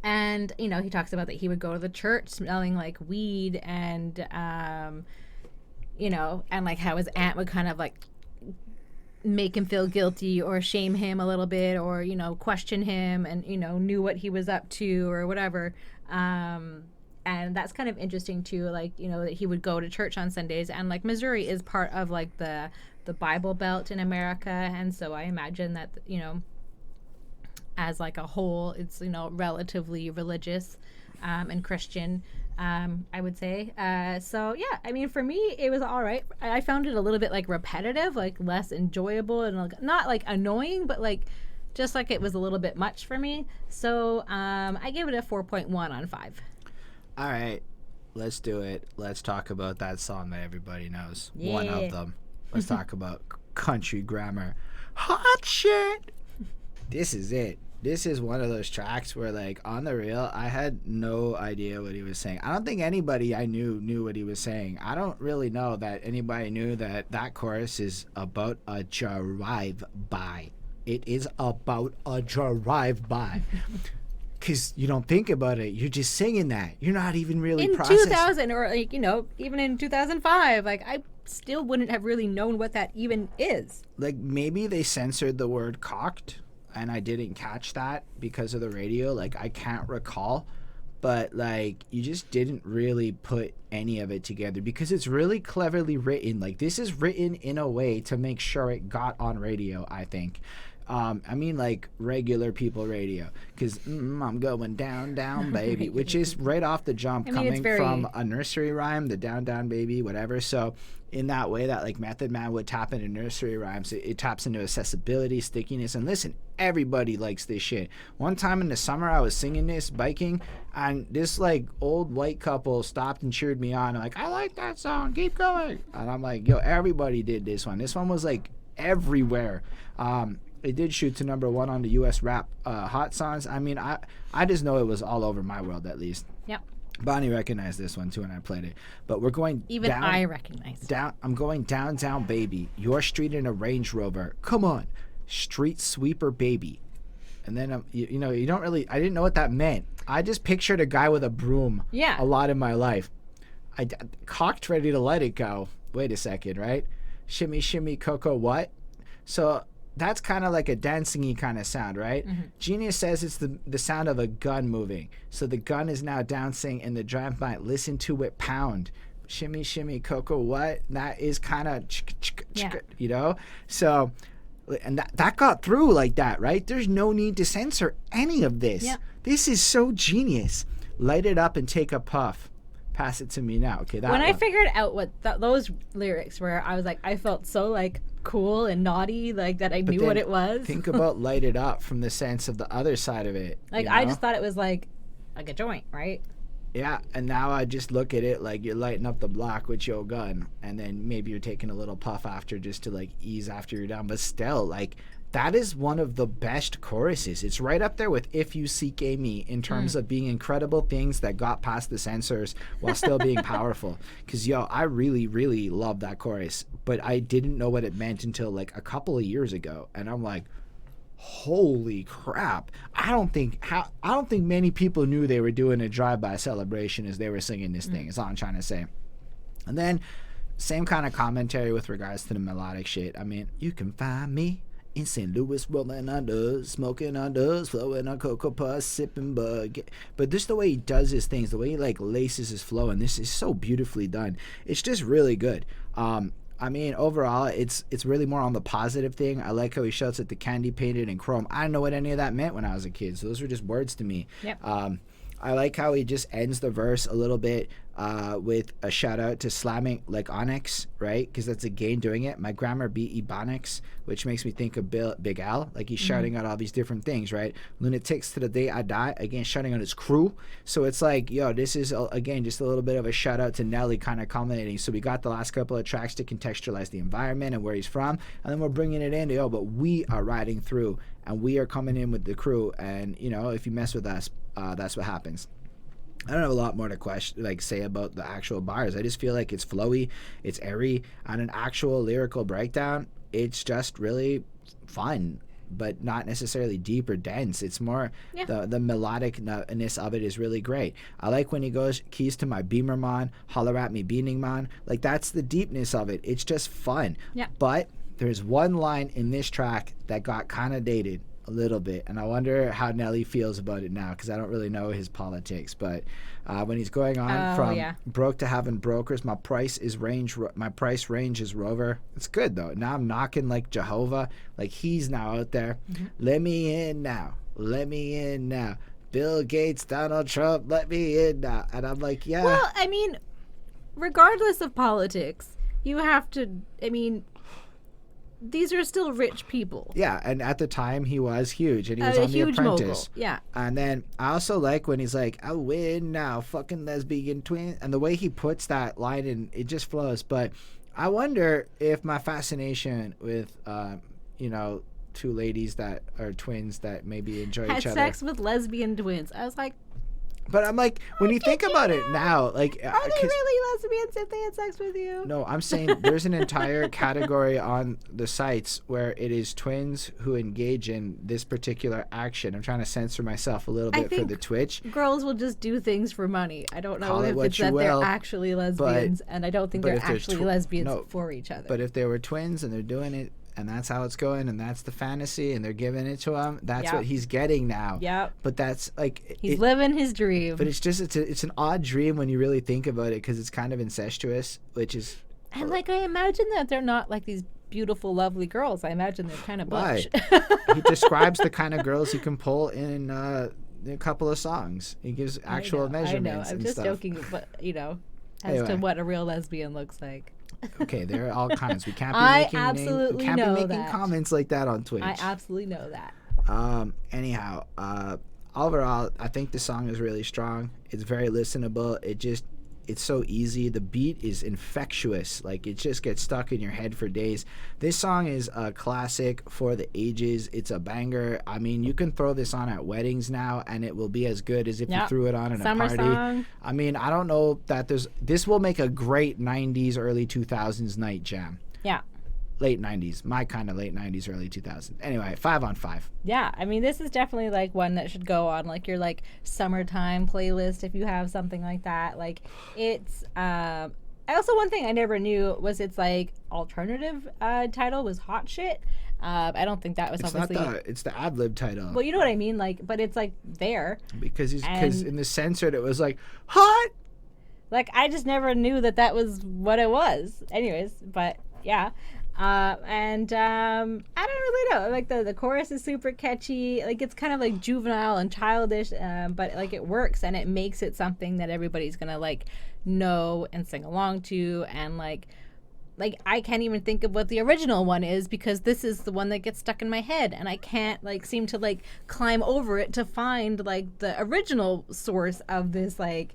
And he talks about that he would go to the church smelling like weed, and and like how his aunt would kind of like make him feel guilty or shame him a little bit, or question him, and knew what he was up to or whatever. And that's kind of interesting too, like that he would go to church on Sundays, and like Missouri is part of like the Bible Belt in America, and so I imagine that as like a whole it's relatively religious and Christian, I would say. So yeah, I mean, for me it was all right. I found it a little bit like repetitive, like less enjoyable, and like, not like annoying, but like just like it was a little bit much for me. So I gave it a 4.1 on 5. All right, let's do it. Let's talk about that song that everybody knows. Yeah. One of them. Let's talk about Country Grammar. Hot shit. This is it. This is one of those tracks where, like, on the real, I had no idea what he was saying. I don't think anybody I knew what he was saying. I don't really know that anybody knew that chorus is about a drive-by. It is about a drive-by. Because you don't think about it. You're just singing that. You're not even really in processing. 2000, or like even in 2005, like I still wouldn't have really known what that even is. Like, maybe they censored the word cocked, and I didn't catch that because of the radio. Like, I can't recall. But, like, you just didn't really put any of it together because it's really cleverly written. Like, this is written in a way to make sure it got on radio, I think. I mean, like, regular people radio, because I'm going down, down, baby, which is right off the jump, coming from a nursery rhyme, the down, down, baby, whatever. So in that way that, like, Method Man would tap into nursery rhymes, it taps into accessibility, stickiness, and listen, everybody likes this shit. One time in the summer, I was singing this, biking, and this, like, old white couple stopped and cheered me on, like, I like that song, keep going. And I'm like, yo, everybody did this one. This one was, like, everywhere. It did shoot to number 1 on the U.S. rap hot songs. I mean, I just know it was all over my world, at least. Yep. Bonnie recognized this one, too, and I played it. But we're going Even down. I recognize. Down. I'm going down, down, baby. Your street in a Range Rover. Come on. Street sweeper, baby. And then, you don't really... I didn't know what that meant. I just pictured a guy with a broom a lot in my life. I cocked, ready to let it go. Wait a second, right? Shimmy, shimmy, cocoa, what? So... that's kind of like a dancing-y kind of sound, right? Mm-hmm. Genius says it's the sound of a gun moving. So the gun is now dancing, and the drum might listen to it pound. Shimmy, shimmy, cocoa, what? That is kind of, So, and that got through like that, right? There's no need to censor any of this. Yeah. This is so genius. Light it up and take a puff. Pass it to me now. Okay, that when I figured out what those lyrics were, I was like, I felt so like cool and naughty, like that I knew what it was. Think about light it up from the sense of the other side of it. Like, I just thought it was like a joint, right? Yeah, and now I just look at it like you're lighting up the block with your gun, and then maybe you're taking a little puff after just to like ease after you're done. But still, like, that is one of the best choruses. It's right up there with If You Seek a Me in terms of being incredible things that got past the censors while still being powerful. Because, I really, really love that chorus. But I didn't know what it meant until, like, a couple of years ago. And I'm like, holy crap. I don't think many people knew they were doing a drive-by celebration as they were singing this thing, is all I'm trying to say. And then, same kind of commentary with regards to the melodic shit. I mean, you can find me in St. Louis, rolling under, smoking under, flowing on cocoa puffs, sipping bug. But just the way he does his things, the way he like laces his flow, and this is so beautifully done. It's just really good. I mean, overall, it's really more on the positive thing. I like how he shouts at the candy painted and chrome. I didn't know what any of that meant when I was a kid, so those were just words to me. Yep. I like how he just ends the verse a little bit with a shout out to slamming like Onyx, right? Because that's again doing it. My grammar beat Ebonics, which makes me think of Big Al. Like he's shouting out all these different things, right? Lunatics to the day I die. Again, shouting out his crew. So it's like, yo, this is again just a little bit of a shout out to Nelly, kind of culminating. So we got the last couple of tracks to contextualize the environment and where he's from, and then we're bringing it in. Yo, but we are riding through, and we are coming in with the crew. And you know, if you mess with us, that's what happens. I don't have a lot more to say about the actual bars. I just feel like it's flowy, it's airy, on an actual lyrical breakdown. It's just really fun, but not necessarily deep or dense. It's more the melodicness of it is really great. I like when he goes, keys to my Beamer man, holler at me beaning man. Like that's the deepness of it. It's just fun. Yeah. But there's one line in this track that got kind of dated a little bit, and I wonder how Nelly feels about it now, because I don't really know his politics. But when he's going on from broke to having brokers, my price range is Rover. It's good though. Now I'm knocking like Jehovah, like he's now out there. Let me in now, let me in now. Bill Gates, Donald Trump, let me in now. And I'm like, yeah. Well, I mean, regardless of politics, you have to, I mean, these are still rich people. Yeah, and at the time he was huge, and he was on The Apprentice. Mogul. Yeah. And then I also like when he's like, "I win now, fucking lesbian twin," and the way he puts that line in, it just flows. But I wonder if my fascination with, two ladies that are twins that maybe enjoy each other. Had sex with lesbian twins. I was like. But I'm like, when you think about it now, like... Are they really lesbians if they had sex with you? No, I'm saying there's an entire category on the sites where it is twins who engage in this particular action. I'm trying to censor myself a little bit for the Twitch. Girls will just do things for money. I don't know if it's that they're actually lesbians, and I don't think they're actually lesbians for each other. But if they were twins and they're doing it, and that's how it's going, and that's the fantasy, and they're giving it to him. That's what he's getting now. Yeah. But that's like he's living his dream. But it's just it's an odd dream when you really think about it, because it's kind of incestuous, which is. And like I imagine that they're not like these beautiful, lovely girls. I imagine they're kind of butch. He describes the kind of girls you can pull in a couple of songs. He gives actual measurements. I know. I'm just joking, but as to what a real lesbian looks like. Okay, there are all kinds. We can't be making comments like that on Twitch. I absolutely know that. Anyhow, overall, I think the song is really strong. It's very listenable. It's so easy. The beat is infectious. Like, it just gets stuck in your head for days. This song is a classic for the ages. It's a banger. I mean, you can throw this on at weddings now, and it will be as good as if you threw it on in a party. Song. I mean, I don't know that this will make a great 90s, early 2000s night jam. Yeah. Late 90s. My kind of late 90s, early 2000s. Anyway, 5 on 5. Yeah, I mean, this is definitely like one that should go on like your like summertime playlist if you have something like that. Like it's also one thing I never knew was its like alternative title was Hot Shit. I don't think that was obviously. It's the ad-lib title. Well, you know what I mean, like, but it's like there because in the censored it was like hot. Like I just never knew that was what it was. Anyways, but yeah. I don't really know. Like the chorus is super catchy. Like it's kind of like juvenile and childish, but like it works and it makes it something that everybody's gonna like know and sing along to. And like I can't even think of what the original one is because this is the one that gets stuck in my head, and I can't like seem to like climb over it to find like the original source of this like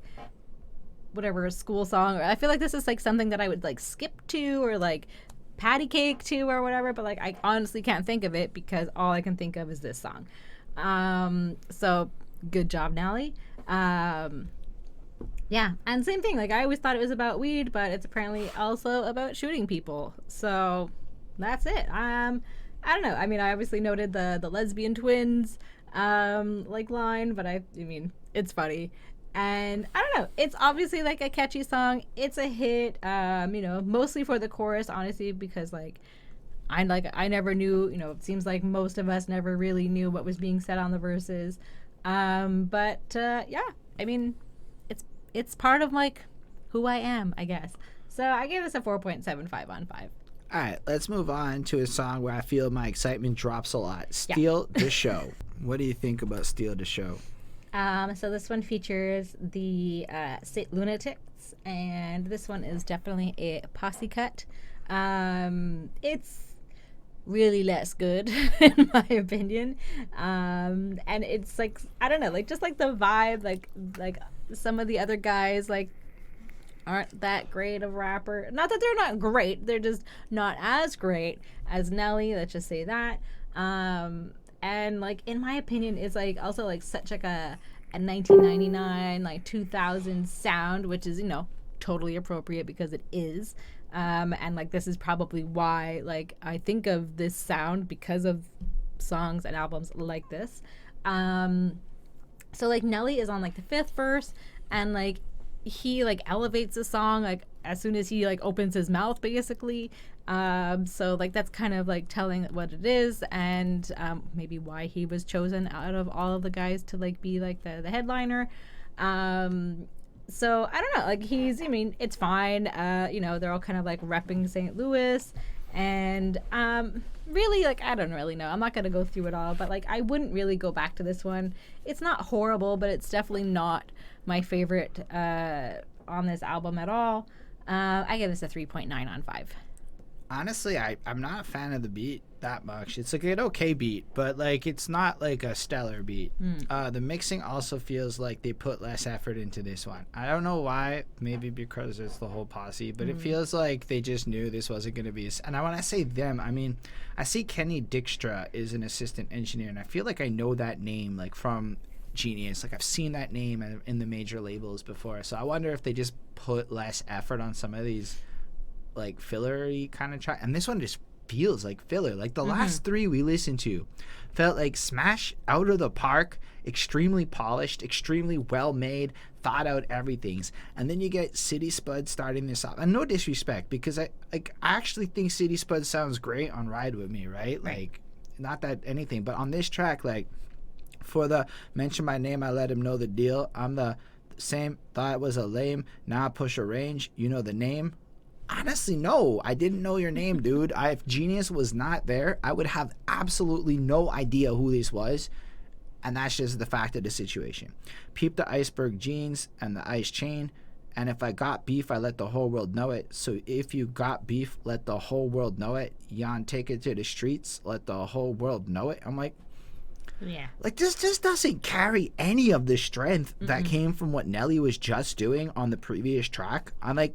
whatever school song. Or I feel like this is like something that I would like skip to or like patty cake to or whatever, but like I honestly can't think of it because all I can think of is this song. So good job, Nelly. Yeah, and same thing, like I always thought it was about weed, but it's apparently also about shooting people. So that's it. I don't know. I mean, I obviously noted the lesbian twins like line, but I mean it's funny. And I don't know, it's obviously like a catchy song. It's a hit, mostly for the chorus, honestly, because like I never knew, it seems like most of us never really knew what was being said on the verses. But yeah, I mean, it's part of like who I am, I guess. So I gave this a 4.75 on 5. All right, let's move on to a song where I feel my excitement drops a lot. Steal the Show. What do you think about Steal the Show? So this one features the Lunatics, and this one is definitely a posse cut. It's really less good in my opinion, and it's like, I don't know, like just like the vibe, like some of the other guys like aren't that great of rapper. Not that they're not great, they're just not as great as Nelly, let's just say that. And like in my opinion, it's like also like such like a 1999 like 2000 sound, which is, you know, totally appropriate because it is. And like this is probably why like I think of this sound, because of songs and albums like this. So like Nelly is on like the fifth verse, and like he like elevates the song like as soon as he like opens his mouth basically. So like that's kind of like telling what it is, and maybe why he was chosen out of all of the guys to like be like the headliner. So I don't know, like he's, I mean, it's fine. You know, they're all kind of like repping St. Louis, and really, like, I don't really know. I'm not gonna go through it all, but like I wouldn't really go back to this one. It's not horrible, but it's definitely not my favorite on this album at all. I give this a 3.9 on 5. Honestly, I'm not a fan of the beat that much. It's like an okay beat, but like it's not like a stellar beat. The mixing also feels like they put less effort into this one. I don't know why. Maybe because it's the whole posse, but it feels like they just knew this wasn't going to be. And when I say them, I mean I see Kenny Dykstra is an assistant engineer, and I feel like I know that name like from Genius. Like I've seen that name in the major labels before. So I wonder if they just put less effort on some of these like fillery kind of track, and this one just feels like filler. Like the last three we listened to felt like smash out of the park, extremely polished, extremely well made, thought out everything's, and then you get City Spud starting this off. And no disrespect, because I actually think City Spud sounds great on Ride With Me, right? Like not that anything, but on this track, like for the mention my name, I let him know the deal. I'm the same, thought it was a lame, now I push a range, you know the name. Honestly, no, I didn't know your name, dude. If Genius was not there, I would have absolutely no idea who this was. And that's just the fact of the situation. Peep the iceberg jeans and the ice chain. And if I got beef, I let the whole world know it. So if you got beef, let the whole world know it. Yon, take it to the streets, let the whole world know it. I'm like, yeah, like this just doesn't carry any of the strength that came from what Nelly was just doing on the previous track. I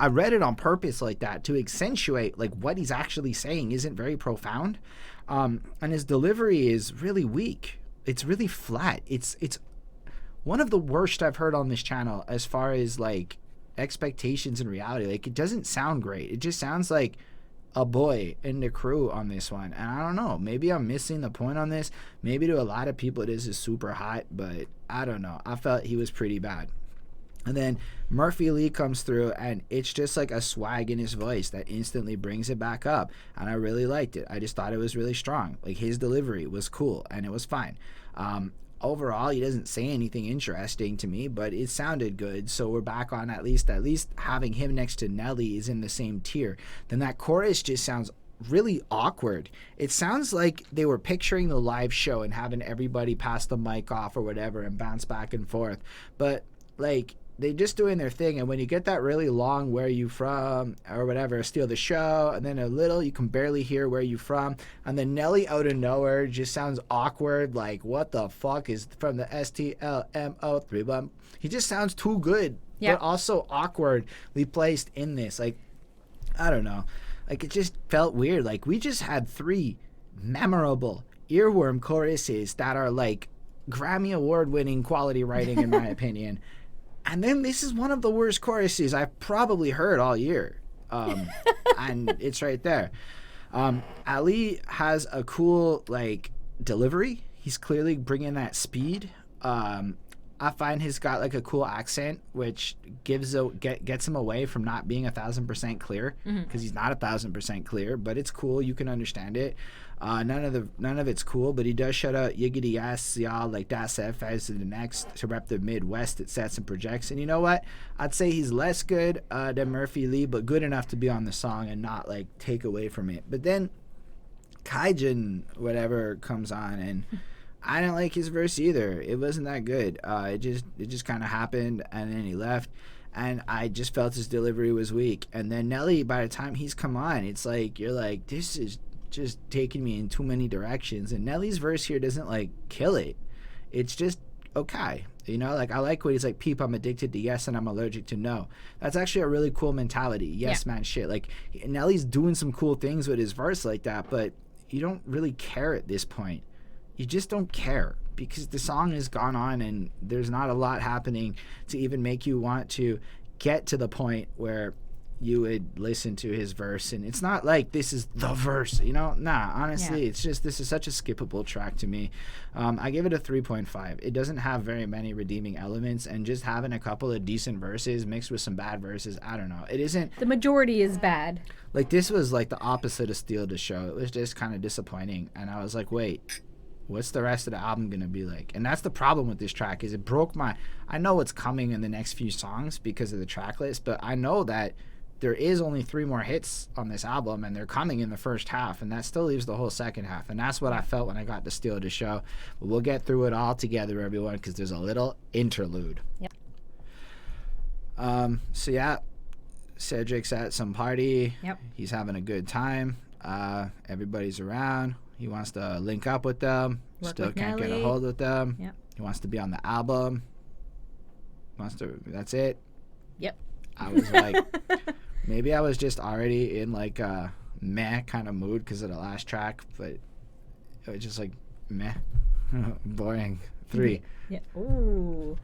read it on purpose like that to accentuate like what he's actually saying isn't very profound, and his delivery is really weak. It's really flat. It's one of the worst I've heard on this channel as far as like expectations and reality. Like it doesn't sound great. It just sounds like a boy in the crew on this one, and I don't know, maybe I'm missing the point on this. Maybe to a lot of people this is super hot, but I don't know. I felt he was pretty bad. And then Murphy Lee comes through, and it's just like a swag in his voice that instantly brings it back up, and I really liked it. I just thought it was really strong. Like his delivery was cool, and it was fine. Overall, he doesn't say anything interesting to me, but it sounded good. So we're back on at least having him next to Nelly is in the same tier. Then that chorus just sounds really awkward. It sounds like they were picturing the live show and having everybody pass the mic off or whatever and bounce back and forth. But like they just doing their thing, and when you get that really long "where you from" or whatever, steal the show, and then a little you can barely hear "where you from," and then Nelly out of nowhere just sounds awkward. Like what the fuck is from the STLMO3? He just sounds too good, but also awkwardly placed in this. Like I don't know, like it just felt weird. Like we just had 3 memorable earworm choruses that are like Grammy Award winning quality writing in my opinion. And then this is one of the worst choruses I've probably heard all year. And it's right there. Ali has a cool, like, delivery. He's clearly bringing that speed. I find he's got, like, a cool accent, which gets him away from not being 1,000% clear, because he's not 1,000% clear, but it's cool. You can understand it. None of it's cool, but he does shout out yiggity ass y'all like that's as to the next to rep the Midwest. It sets and projects, and you know what? I'd say he's less good than Murphy Lee, but good enough to be on the song and not like take away from it. But then Kaijin whatever comes on, and I didn't like his verse either. It wasn't that good. It just kind of happened, and then he left, and I just felt his delivery was weak. And then Nelly, by the time he's come on, it's like you're like, this is just taking me in too many directions. And Nelly's verse here doesn't like kill it. It's just okay. You know, like I like what he's like, peep, I'm addicted to yes and I'm allergic to no. That's actually a really cool mentality. Yes, man, shit. Like Nelly's doing some cool things with his verse like that, but you don't really care at this point. You just don't care because the song has gone on and there's not a lot happening to even make you want to get to the point where you would listen to his verse. And it's not like this is the verse, you know? Nah, honestly, It's just this is such a skippable track to me. I give it a 3.5. It doesn't have very many redeeming elements, and just having a couple of decent verses mixed with some bad verses, I don't know. It isn't... The majority is bad. Like, this was like the opposite of Steal the Show. It was just kind of disappointing. And I was like, wait... what's the rest of the album gonna be like? And that's the problem with this track, is it broke my... I know what's coming in the next few songs because of the track list, but I know that there is only 3 more hits on this album, and they're coming in the first half, and that still leaves the whole second half. And that's what I felt when I got to Steal the Show. But we'll get through it all together, everyone, because there's a little interlude. Yep. So yeah, Cedric's at some party. Yep. He's having a good time. Everybody's around. He wants to link up with them. Still can't get a hold of them. Yep. He wants to be on the album. That's it. Yep. I was like, maybe I was just already in like a meh kind of mood because of the last track, but it was just like meh, boring. 3. Yeah. Ooh.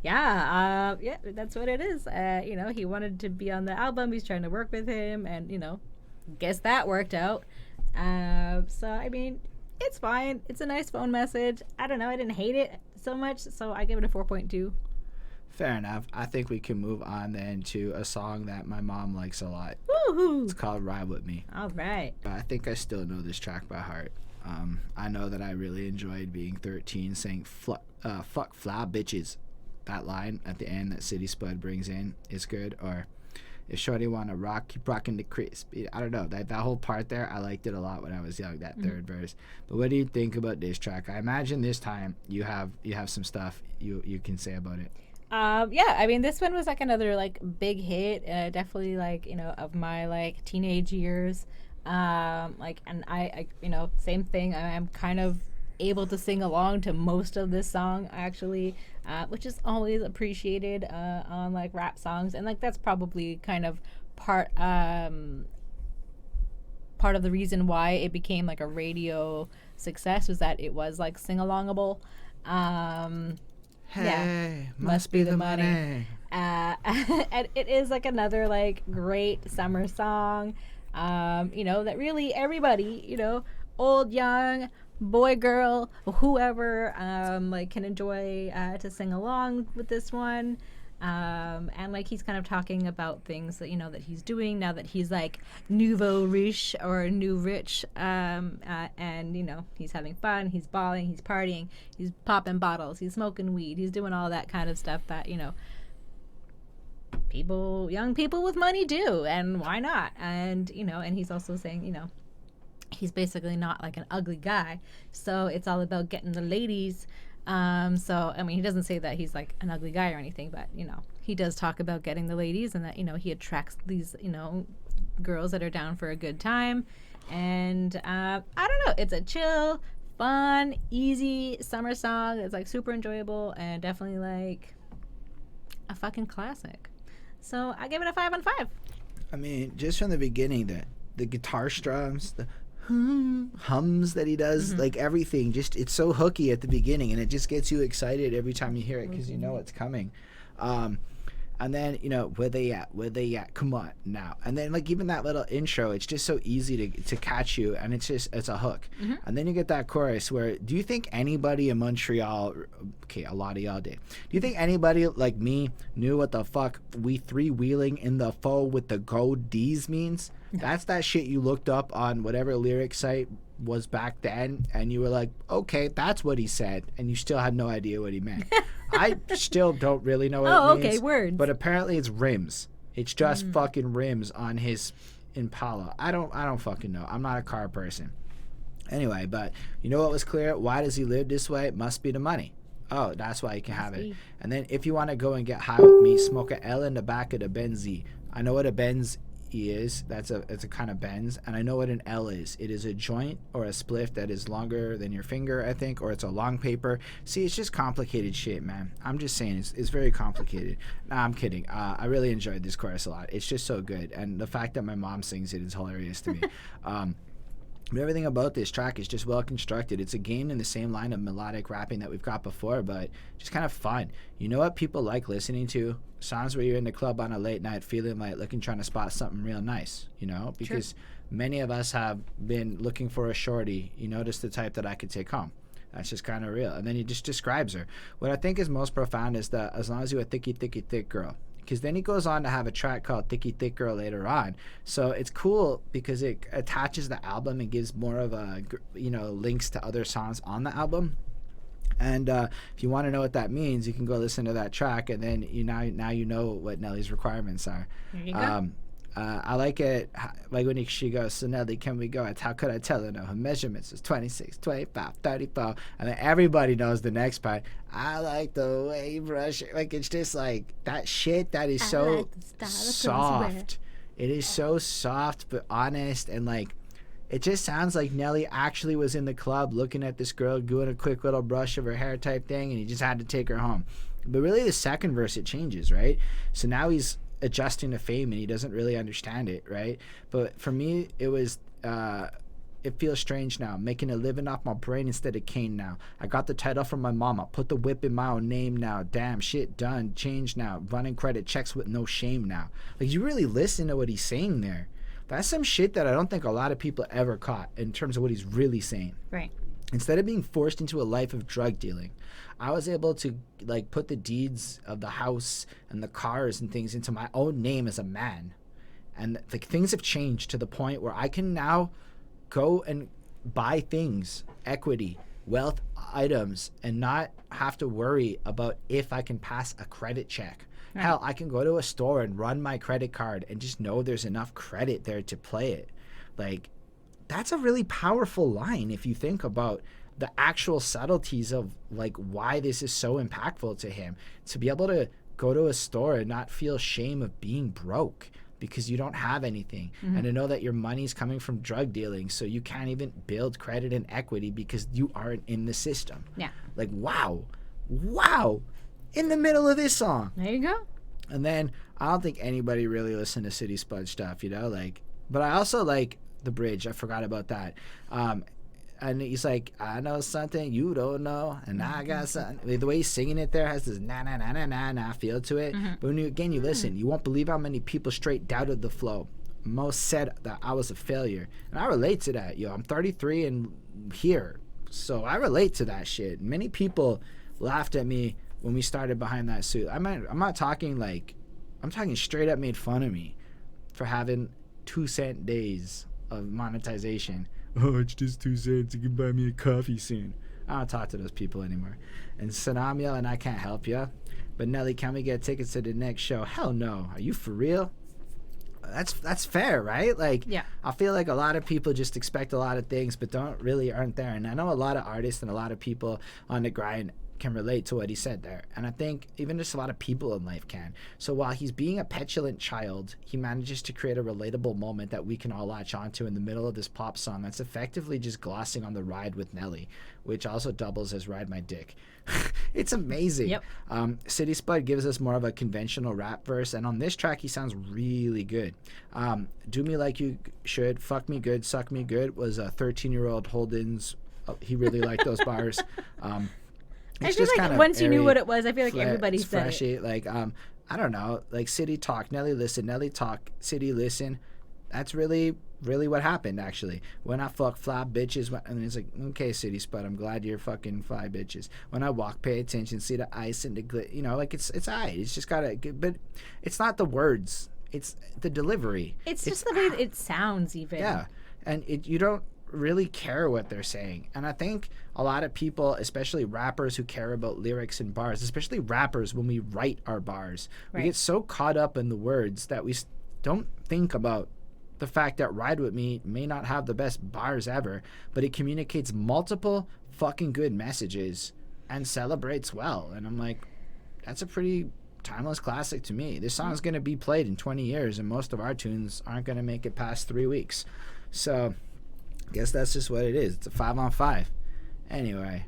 Yeah. Yeah. That's what it is. You know, he wanted to be on the album. He's trying to work with him, and you know, guess that worked out. So I mean, it's fine. It's a nice phone message. I don't know. I didn't hate it so much, so I give it a 4.2. Fair enough. I think we can move on then to a song that my mom likes a lot. Woohoo! It's called Ride With Me. All right. But I think I still know this track by heart. I know that I really enjoyed being 13 saying fuck fly bitches. That line at the end that City Spud brings in is good. Or if shorty wanna rock, keep rocking the crisp. I don't know. That whole part there, I liked it a lot when I was young, that third verse. But what do you think about this track? I imagine this time you have some stuff you can say about it. Yeah, I mean, this one was like another like big hit, definitely like, you know, of my like teenage years. Like, and I you know, same thing. I'm kind of able to sing along to most of this song actually, which is always appreciated on like rap songs, and like that's probably kind of part of the reason why it became like a radio success, was that it was like sing-alongable. Hey, Yeah, must be the money. And it is like another like great summer song, you know, that really everybody, you know, old, young, boy, girl, whoever, like can enjoy to sing along with this one. And like he's kind of talking about things that, you know, that he's doing now that he's like nouveau riche or new rich, and you know, he's having fun, he's balling, he's partying, he's popping bottles, he's smoking weed, he's doing all that kind of stuff that, you know, young people with money do, and why not? And you know, and he's also saying, you know, he's basically not like an ugly guy, so it's all about getting the ladies. So I mean, he doesn't say that he's like an ugly guy or anything, but you know, he does talk about getting the ladies, and that, you know, he attracts these, you know, girls that are down for a good time. And I don't know, it's a chill, fun, easy summer song. It's like super enjoyable and definitely like a fucking classic. So I give it a 5 on 5. I mean, just from the beginning, the guitar strums, the hums that he does, like everything, just it's so hooky at the beginning, and it just gets you excited every time you hear it because you know it's coming. And then, you know, where they at, come on now. And then like even that little intro, it's just so easy to catch you, and it's a hook. And then you get that chorus where, do you think anybody in Montreal, okay, a lot of y'all did, do you think anybody like me knew what the fuck we three-wheeling in the faux with the gold D's means? That's that shit you looked up on whatever lyric site was back then, and you were like, okay, that's what he said, and you still had no idea what he meant. I still don't really know what it means. Okay, words. But apparently it's rims. It's just fucking rims on his Impala. I don't fucking know. I'm not a car person. Anyway, but you know what was clear? Why does he live this way? Must be the money. Oh, that's why he can have it. And then if you want to go and get high with me, smoke a L in the back of the Benzie. I know what a Benz is. It's a kind of Benz. And I know what an L is. It is a joint or a spliff that is longer than your finger, I think, or it's a long paper. See, it's just complicated shit, man. I'm just saying, it's very complicated. Nah, I'm kidding. I really enjoyed this chorus a lot. It's just so good. And the fact that my mom sings it is hilarious to me. But everything about this track is just well constructed. It's again in the same line of melodic rapping that we've got before, but just kind of fun. You know what people like listening to? Songs where you're in the club on a late night feeling like looking, trying to spot something real nice, you know? Because many of us have been looking for a shorty, you know, just the type that I could take home. That's just kind of real. And then he just describes her. What I think is most profound is that as long as you're a thicky, thicky, thick girl, because then he goes on to have a track called Thicky Thick Girl later on. So it's cool because it attaches the album and gives more of a, you know, links to other songs on the album. And if you want to know what that means, you can go listen to that track, and then now you know what Nelly's requirements are. There you go. I like it, like when she goes, so Nelly, can we go? How could I tell her? No, her measurements is 26, 25, 34. And then everybody knows the next part. I like the way you brush it. Like, it's just like that shit that is so soft. It is so soft but honest, and like, it just sounds like Nelly actually was in the club looking at this girl doing a quick little brush of her hair type thing, and he just had to take her home. But really the second verse, it changes, right? So now he's adjusting to fame and he doesn't really understand it, right? But for me, it was it feels strange now, making a living off my brain instead of cane now. I got the title from my mama, put the whip in my own name now. Damn, shit done, changed now, running credit checks with no shame now. Like, you really listen to what he's saying there. That's some shit that I don't think a lot of people ever caught in terms of what he's really saying. Right. Instead of being forced into a life of drug dealing, I was able to like put the deeds of the house and the cars and things into my own name as a man. And like, things have changed to the point where I can now go and buy things, equity, wealth items, and not have to worry about if I can pass a credit check. Right. Hell, I can go to a store and run my credit card and just know there's enough credit there to play it. Like, that's a really powerful line if you think about the actual subtleties of like why this is so impactful to him, to be able to go to a store and not feel shame of being broke because you don't have anything, and to know that your money's coming from drug dealing, so you can't even build credit and equity because you aren't in the system. Yeah. Like, wow, in the middle of this song. There you go. And then I don't think anybody really listened to City Spud stuff, you know, like, but I also like the bridge. I forgot about that. And he's like, I know something you don't know, and I got something. The way he's singing it there has this na na na na na na feel to it. But when you listen, you won't believe how many people straight doubted the flow. Most said that I was a failure, and I relate to that. Yo, I'm 33 and here, so I relate to that shit. Many people laughed at me when we started behind that suit. I'm not talking like, I'm talking straight up made fun of me for having 2-cent days of monetization. Oh, it's just 2 cents. You can buy me a coffee soon. I don't talk to those people anymore. And so now I'm yelling, I can't help ya. But Nelly, can we get tickets to the next show? Hell no. Are you for real? That's fair, right? Like, yeah. I feel like a lot of people just expect a lot of things, but aren't there. And I know a lot of artists and a lot of people on the grind can relate to what he said there, and I think even just a lot of people in life can. So while he's being a petulant child, he manages to create a relatable moment that we can all latch onto in the middle of this pop song that's effectively just glossing on the ride with Nelly, which also doubles as Ride My Dick. It's amazing. Yep. City Spud gives us more of a conventional rap verse, and on this track he sounds really good. Do Me Like You Should, Fuck Me Good, Suck Me Good was a 13-year-old Holden's. He really liked those bars. I feel like once you knew what it was, I feel like everybody said freshy, it. Like, I don't know, like City Talk, Nelly Listen, Nelly Talk, City Listen. That's really, really what happened, actually. When I fuck fly bitches, and it's like, okay, City Spud, I'm glad you're fucking fly bitches. When I walk, pay attention, see the ice and the glit, you know, like it's alright. It's just gotta, but it's not the words, it's the delivery. It's just the way it sounds, even. Yeah, and you don't really care what they're saying. And I think a lot of people, especially rappers who care about lyrics and bars, especially rappers, when we write our bars, we get so caught up in the words that we don't think about the fact that Ride With Me may not have the best bars ever, but it communicates multiple fucking good messages and celebrates well. And I'm like, that's a pretty timeless classic to me. This song's going to be played in 20 years, and most of our tunes aren't going to make it past 3 weeks. So I guess that's just what it is. It's a 5 on 5. Anyway,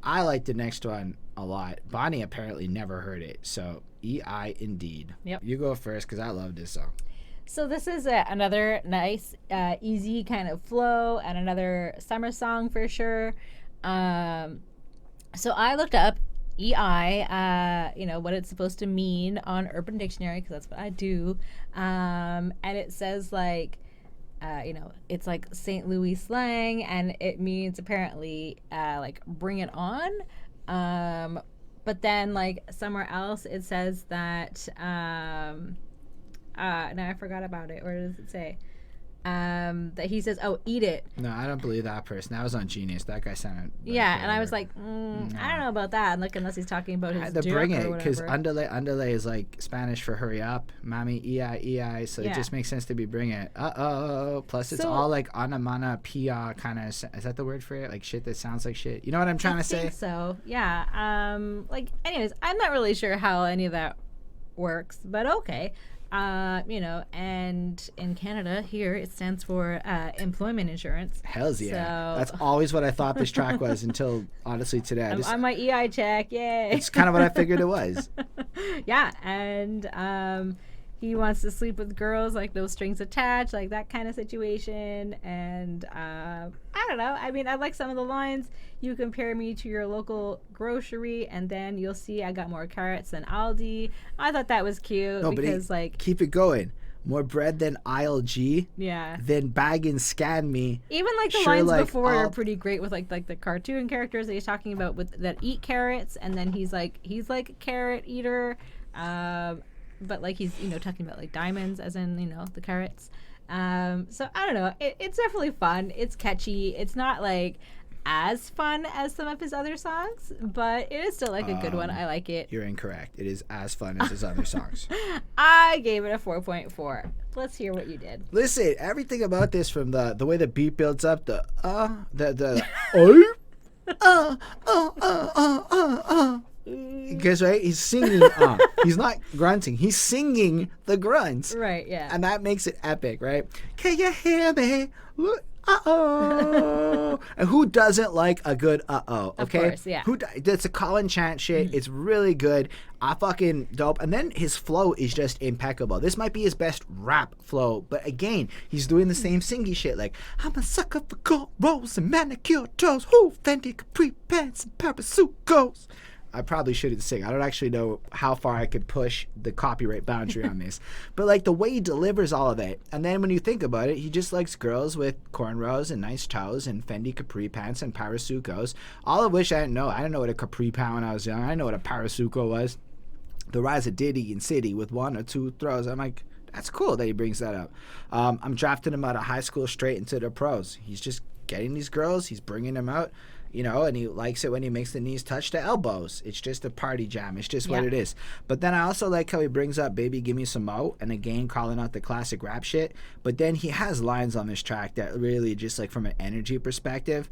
I like the next one a lot. Bonnie apparently never heard it, so EI indeed. Yep. You go first because I love this song. So this is another nice, easy kind of flow and another summer song for sure. So I looked up EI, what it's supposed to mean on Urban Dictionary, because that's what I do. And it says it's like St. Louis slang, and it means apparently bring it on. But then somewhere else it says that now I forgot about it. Where does it say? That he says, "Oh, eat it." No, I don't believe that person. That was on Genius. That guy sounded. Yeah, and I was like, I don't know about that. Unless he's talking about his dick bring or it, because whatever. underlay is like Spanish for hurry up. Mami, ei, so it just makes sense to be bring it. Plus it's all like onomatopoeia kind of. Is that the word for it? Like shit that sounds like shit. You know what I'm trying to say? So yeah. Anyways, I'm not really sure how any of that works, but okay. And in Canada, here, it stands for employment insurance. Hells yeah. So, that's always what I thought this track was until, honestly, today. On my EI check, yay. It's kind of what I figured it was. Yeah, and he wants to sleep with girls, like no strings attached, like that kind of situation. And I don't know. I mean, I like some of the lines. You compare me to your local grocery, and then you'll see I got more carrots than Aldi. I thought that was cute because, keep it going. More bread than aisle G. Yeah. Then bag and scan me. Even the lines before are pretty great with like the cartoon characters that he's talking about that eat carrots, and then he's like a carrot eater. But he's talking about diamonds as in the carrots. So I don't know, it's definitely fun, it's catchy, it's not as fun as some of his other songs, but it is still a good one. I like it. You're incorrect. It is as fun as his other songs. I gave it a 4.4. Let's hear what you did. Listen, everything about this, from the way the beat builds up, because right, he's singing. He's not grunting. He's singing the grunts. Right. Yeah. And that makes it epic, right? Can you hear me? Uh-oh. And who doesn't like a good uh-oh? Okay. Of course, yeah. That's a Colin Chant shit. It's really good. Fucking dope. And then his flow is just impeccable. This might be his best rap flow, but again, he's doing the same singy shit. Like, I'm a sucker for gold rolls and manicured toes. Who Fendi capri pants and parasucos. I probably shouldn't sing. I don't actually know how far I could push the copyright boundary on this. But the way he delivers all of it, and then when you think about it, he just likes girls with cornrows and nice toes and Fendi capri pants and parasucos, all of which I didn't know. I didn't know what a capri pant when I was young. I didn't know what a parasuco was. The rise of Diddy in City with 1 or 2 throws. I'm like, that's cool that he brings that up. I'm drafting him out of high school straight into the pros. He's just getting these girls. He's bringing them out. And he likes it when he makes the knees touch the elbows. It's just a party jam. It's just what it is. But then I also like how he brings up Baby Give Me Some Mo, and again calling out the classic rap shit. But then he has lines on this track that really just from an energy perspective,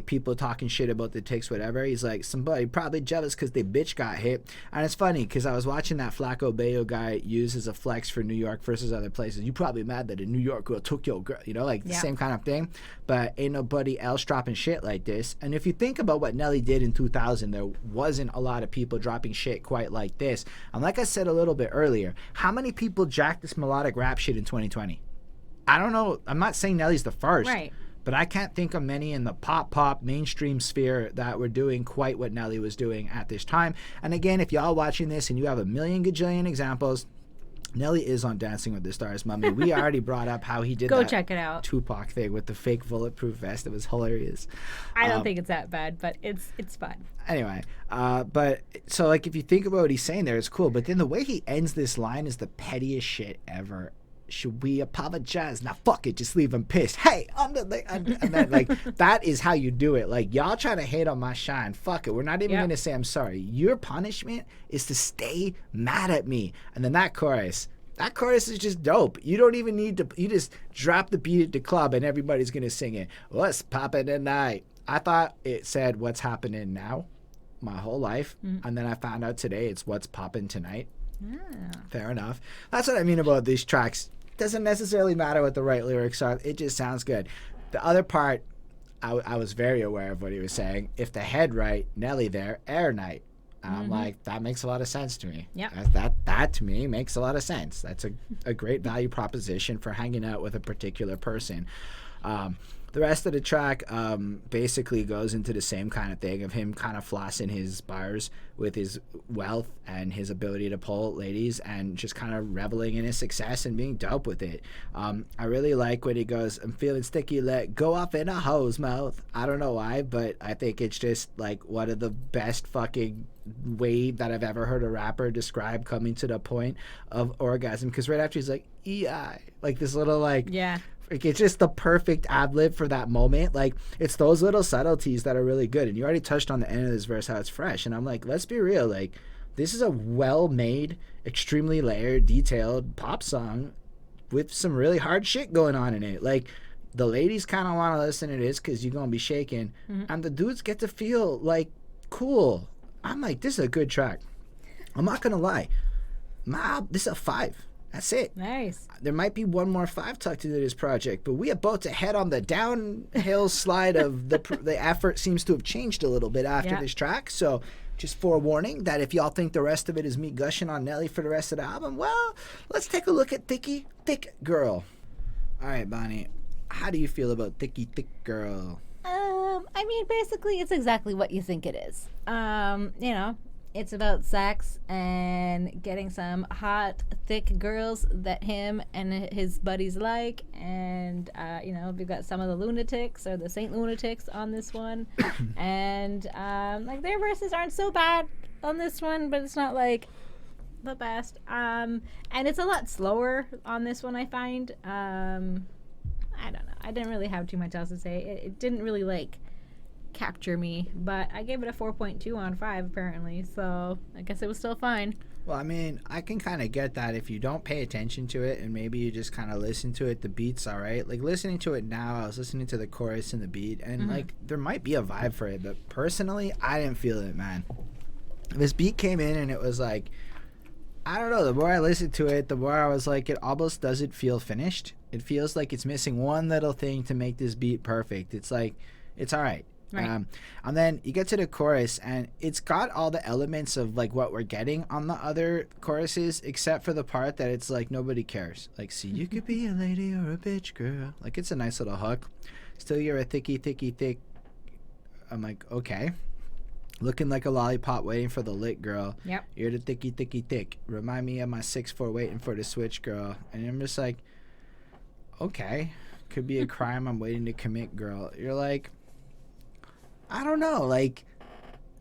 people talking shit about the ticks, whatever. He's like, somebody probably jealous because they bitch got hit. And it's funny because I was watching that Flacco Bayo guy use as a flex for New York versus other places. You probably mad that a New York girl took your girl, the same kind of thing. But ain't nobody else dropping shit like this. And if you think about what Nelly did in 2000, there wasn't a lot of people dropping shit quite like this. And like I said a little bit earlier, how many people jacked this melodic rap shit in 2020? I don't know. I'm not saying Nelly's the first. Right. But I can't think of many in the pop mainstream sphere that were doing quite what Nelly was doing at this time. And again, if y'all watching this and you have a million gajillion examples, Nelly is on Dancing with the Stars, Mummy. We already brought up how he did Go check it out. Tupac thing with the fake bulletproof vest. It was hilarious. I don't think it's that bad, but it's fun. Anyway, but so if you think about what he's saying there, it's cool. But then the way he ends this line is the pettiest shit ever. Should we apologize? Now fuck it, just leave him pissed. Hey, and then that is how you do it. Y'all trying to hate on my shine. Fuck it. We're not even gonna say I'm sorry. Your punishment is to stay mad at me. And then that chorus, That chorus is just dope. You don't even need to. You just drop the beat at the club and everybody's gonna sing it. What's poppin' tonight? I thought it said what's happening now, my whole life, and then I found out today it's what's poppin' tonight. Fair enough. That's what I mean about these tracks. Doesn't necessarily matter what the right lyrics are. It just sounds good. The other part, I was very aware of what he was saying. If the head right, Nelly there, air night. And I'm like, that makes a lot of sense to me. Yep. That to me makes a lot of sense. That's a great value proposition for hanging out with a particular person. The rest of the track basically goes into the same kind of thing of him kind of flossing his bars with his wealth and his ability to pull ladies and just kind of reveling in his success and being dope with it. I really like when he goes, I'm feeling sticky, let go off in a hose mouth. I don't know why, but I think it's just like one of the best fucking way that I've ever heard a rapper describe coming to the point of orgasm, because right after he's like, EI, like this little like... Yeah. Like, it's just the perfect ad-lib for that moment. Like, it's those little subtleties that are really good. And you already touched on the end of this verse, how it's fresh. And I'm like, let's be real. Like, this is a well-made, extremely layered, detailed pop song with some really hard shit going on in it. Like, the ladies kind of want to listen to this because you're going to be shaking. And the dudes get to feel, like, cool. I'm like, this is a good track. I'm not going to lie. This is a 5. That's it. Nice. There might be one more 5 tucked into this project, but we are about to head on the downhill slide of the effort seems to have changed a little bit after this track. So just forewarning that if y'all think the rest of it is me gushing on Nelly for the rest of the album, well, let's take a look at Thicky, Thick Girl. All right, Bonnie, how do you feel about Thicky, Thick Girl? I mean, basically, it's exactly what you think it is. You know, it's about sex and getting some hot, thick girls that him and his buddies like. And, you know, we've got some of the Lunatics or the Saint Lunatics on this one. And, like, their verses aren't so bad on this one, but it's not, like, the best. And it's a lot slower on this one, I find. I don't know. I didn't really have too much else to say. It didn't really, like, capture me, but I gave it a 4.2 on 5 apparently, so I guess it was still fine. Well, I mean, I can kind of get that if you don't pay attention to it and maybe you just kind of listen to it. The beat's all right. Like, listening to it now, I was listening to the chorus and the beat, and like, there might be a vibe for it, but personally, I didn't feel it, man. This beat came in and it was like, I don't know, the more I listened to it, the more I was like, it almost doesn't feel finished. It feels like it's missing one little thing to make this beat perfect. It's like, it's all right. Right. And then you get to the chorus and it's got all the elements of like what we're getting on the other choruses, except for the part that it's like nobody cares. Like, see, you could be a lady or a bitch girl. Like, it's a nice little hook. Still, you're a thicky, thicky, thick. I'm like, okay. Looking like a lollipop waiting for the lit girl. Yep. You're the thicky, thicky, thick. Remind me of my 6'4" waiting for the switch girl. And I'm just like, okay. Could be a crime I'm waiting to commit, girl. You're like, I don't know, like,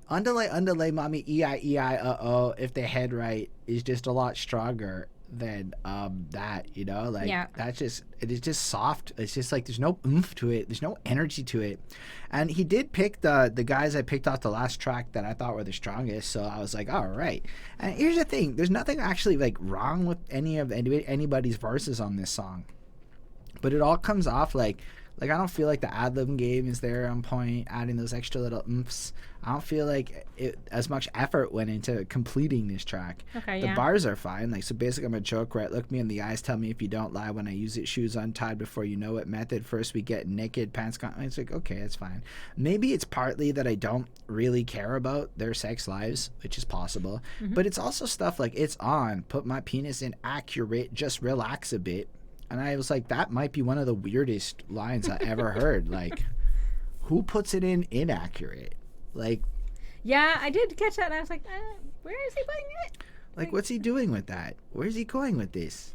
underlay, mommy, E-I, uh-oh, if the head right is just a lot stronger than that, you know? Like, that's just, it is just soft. It's just like, there's no oomph to it. There's no energy to it. And he did pick the guys I picked off the last track that I thought were the strongest, so I was like, all right. And here's the thing. There's nothing actually, like, wrong with anybody's verses on this song. But it all comes off like I don't feel like the ad-lib game is there on point, adding those extra little oomphs. I don't feel like as much effort went into completing this track. Okay, the bars are fine. Like, so basically I'm a joke, right? Look me in the eyes, tell me if you don't lie when I use it. Shoes untied before you know it. Method, first we get naked, pants gone. It's like, okay, it's fine. Maybe it's partly that I don't really care about their sex lives, which is possible. But it's also stuff like, it's on, put my penis in accurate, just relax a bit. And I was like, that might be one of the weirdest lines I ever heard. Like, who puts it in inaccurate? Like, yeah, I did catch that, and I was like, where is he putting it? Like, what's he doing with that? Where's he going with this?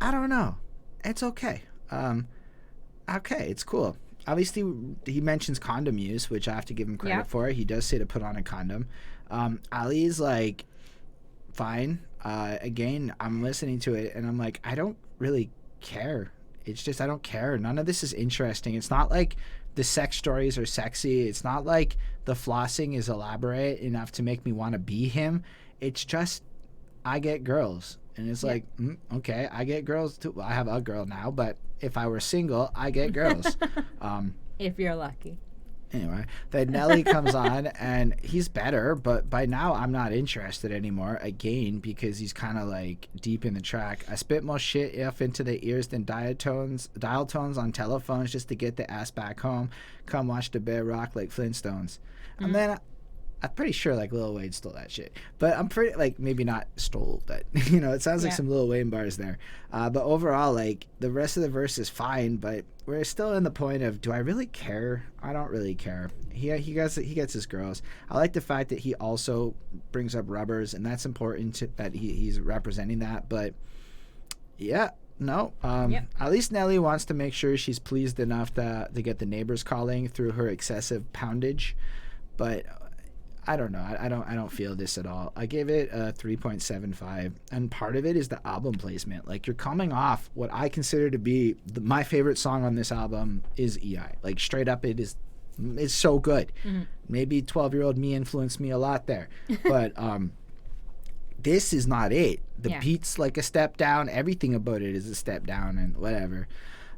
I don't know. It's okay. Okay, it's cool. Obviously, he mentions condom use, which I have to give him credit for. He does say to put on a condom. Ali's like, fine. Again, I'm listening to it, and I'm like, I don't really care. It's just, I don't care. None of this is interesting. It's not like the sex stories are sexy. It's not like the flossing is elaborate enough to make me want to be him. It's just, I get girls. And it's like, okay, I get girls too. Well, I have a girl now, but if I were single, I get girls. If you're lucky. Anyway, then Nelly comes on, and he's better, but by now I'm not interested anymore, again, because he's kind of like deep in the track. I spit more shit off into the ears than dial tones on telephones just to get the ass back home. Come watch the bear rock like Flintstones. And then I'm pretty sure like Lil Wayne stole that shit, but I'm pretty like maybe not stole, but it sounds like some Lil Wayne bars there. But overall, like the rest of the verse is fine, but we're still in the point of, do I really care? I don't really care. He gets his girls. I like the fact that he also brings up rubbers, and that's important that he's representing that. But yeah. No. At least Nelly wants to make sure she's pleased enough to get the neighbors calling through her excessive poundage, but I don't know. I don't feel this at all. I give it a 3.75, and part of it is the album placement. Like, you're coming off what I consider to be my favorite song on this album is EI. Like, straight up, it's so good. Maybe 12-year-old me influenced me a lot there, but this is not it. The beat's like a step down. Everything about it is a step down, and whatever.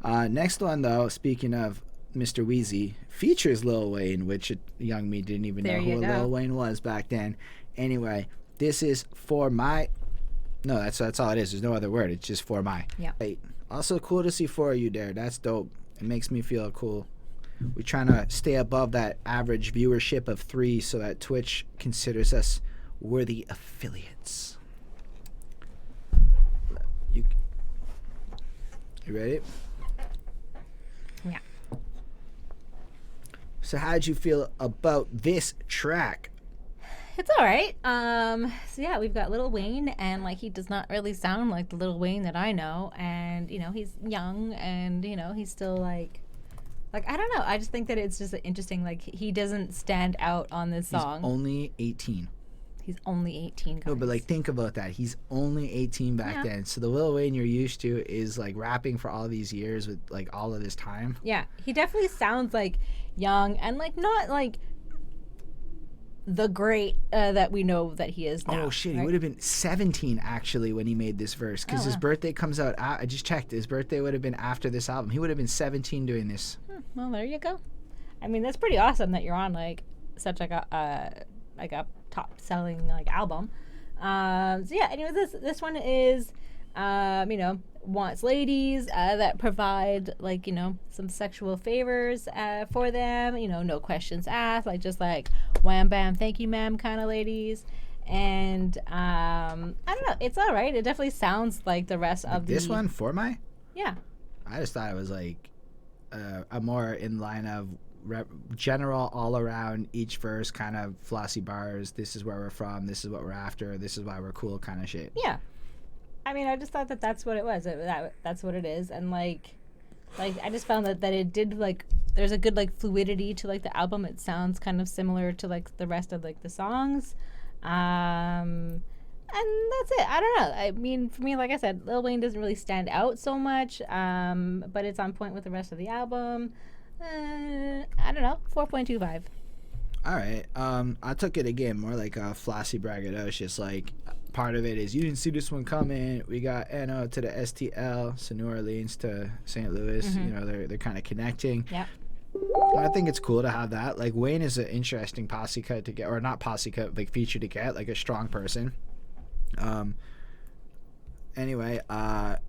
Next one, though, speaking of Mr. Wheezy, features Lil Wayne, which young me didn't even know who Lil Wayne was back then. Anyway, this is For My... No, that's all it is. There's no other word. It's just For My. Yeah. Hey, also cool to see 4 of you there. That's dope. It makes me feel cool. We're trying to stay above that average viewership of 3 so that Twitch considers us worthy affiliates. You ready? Yeah. So how'd you feel about this track? It's all right. So yeah, we've got Lil Wayne, and like he does not really sound like the Lil Wayne that I know, and he's young, and he's still like I don't know. I just think that it's just interesting. Like, he doesn't stand out on this song. He's only 18. He's only 18, guys. No, but like, think about that. He's only 18 back then. So the Lil Wayne you're used to is like rapping for all these years with like all of this time. Yeah, he definitely sounds like young and like not like the great that we know that he is now. Oh shit, right? He would have been 17 actually when he made this verse, because his birthday comes out. I just checked. His birthday would have been after this album. He would have been 17 doing this. Well, there you go. I mean, that's pretty awesome that you're on like such like a top selling like album. So yeah, anyways, this one is wants ladies that provide like some sexual favors for them, no questions asked, like just like wham bam thank you ma'am kind of ladies. And I don't know, it's all right. It definitely sounds like the rest of this one, For My. Yeah, I just thought it was like a more in line of general all around each verse kind of flossy bars. This is where we're from, this is what we're after, this is why we're cool kind of shit. Yeah, I mean, I just thought that that's what it was. That's what it is. And like I just found that it did like, there's a good like fluidity to like the album. It sounds kind of similar to like the rest of like the songs. And that's it. I don't know. I mean, for me, like I said, Lil Wayne doesn't really stand out so much. But it's on point with the rest of the album. I don't know, 4.25. All right. I took it again more like a flossy braggadocious. Like, part of it is you didn't see this one coming. We got NO to the STL, so New Orleans to St. Louis. They're kind of connecting. Yeah. I think it's cool to have that. Like, Wayne is an interesting posse cut to get, or not posse cut, like feature to get, like a strong person. Anyway,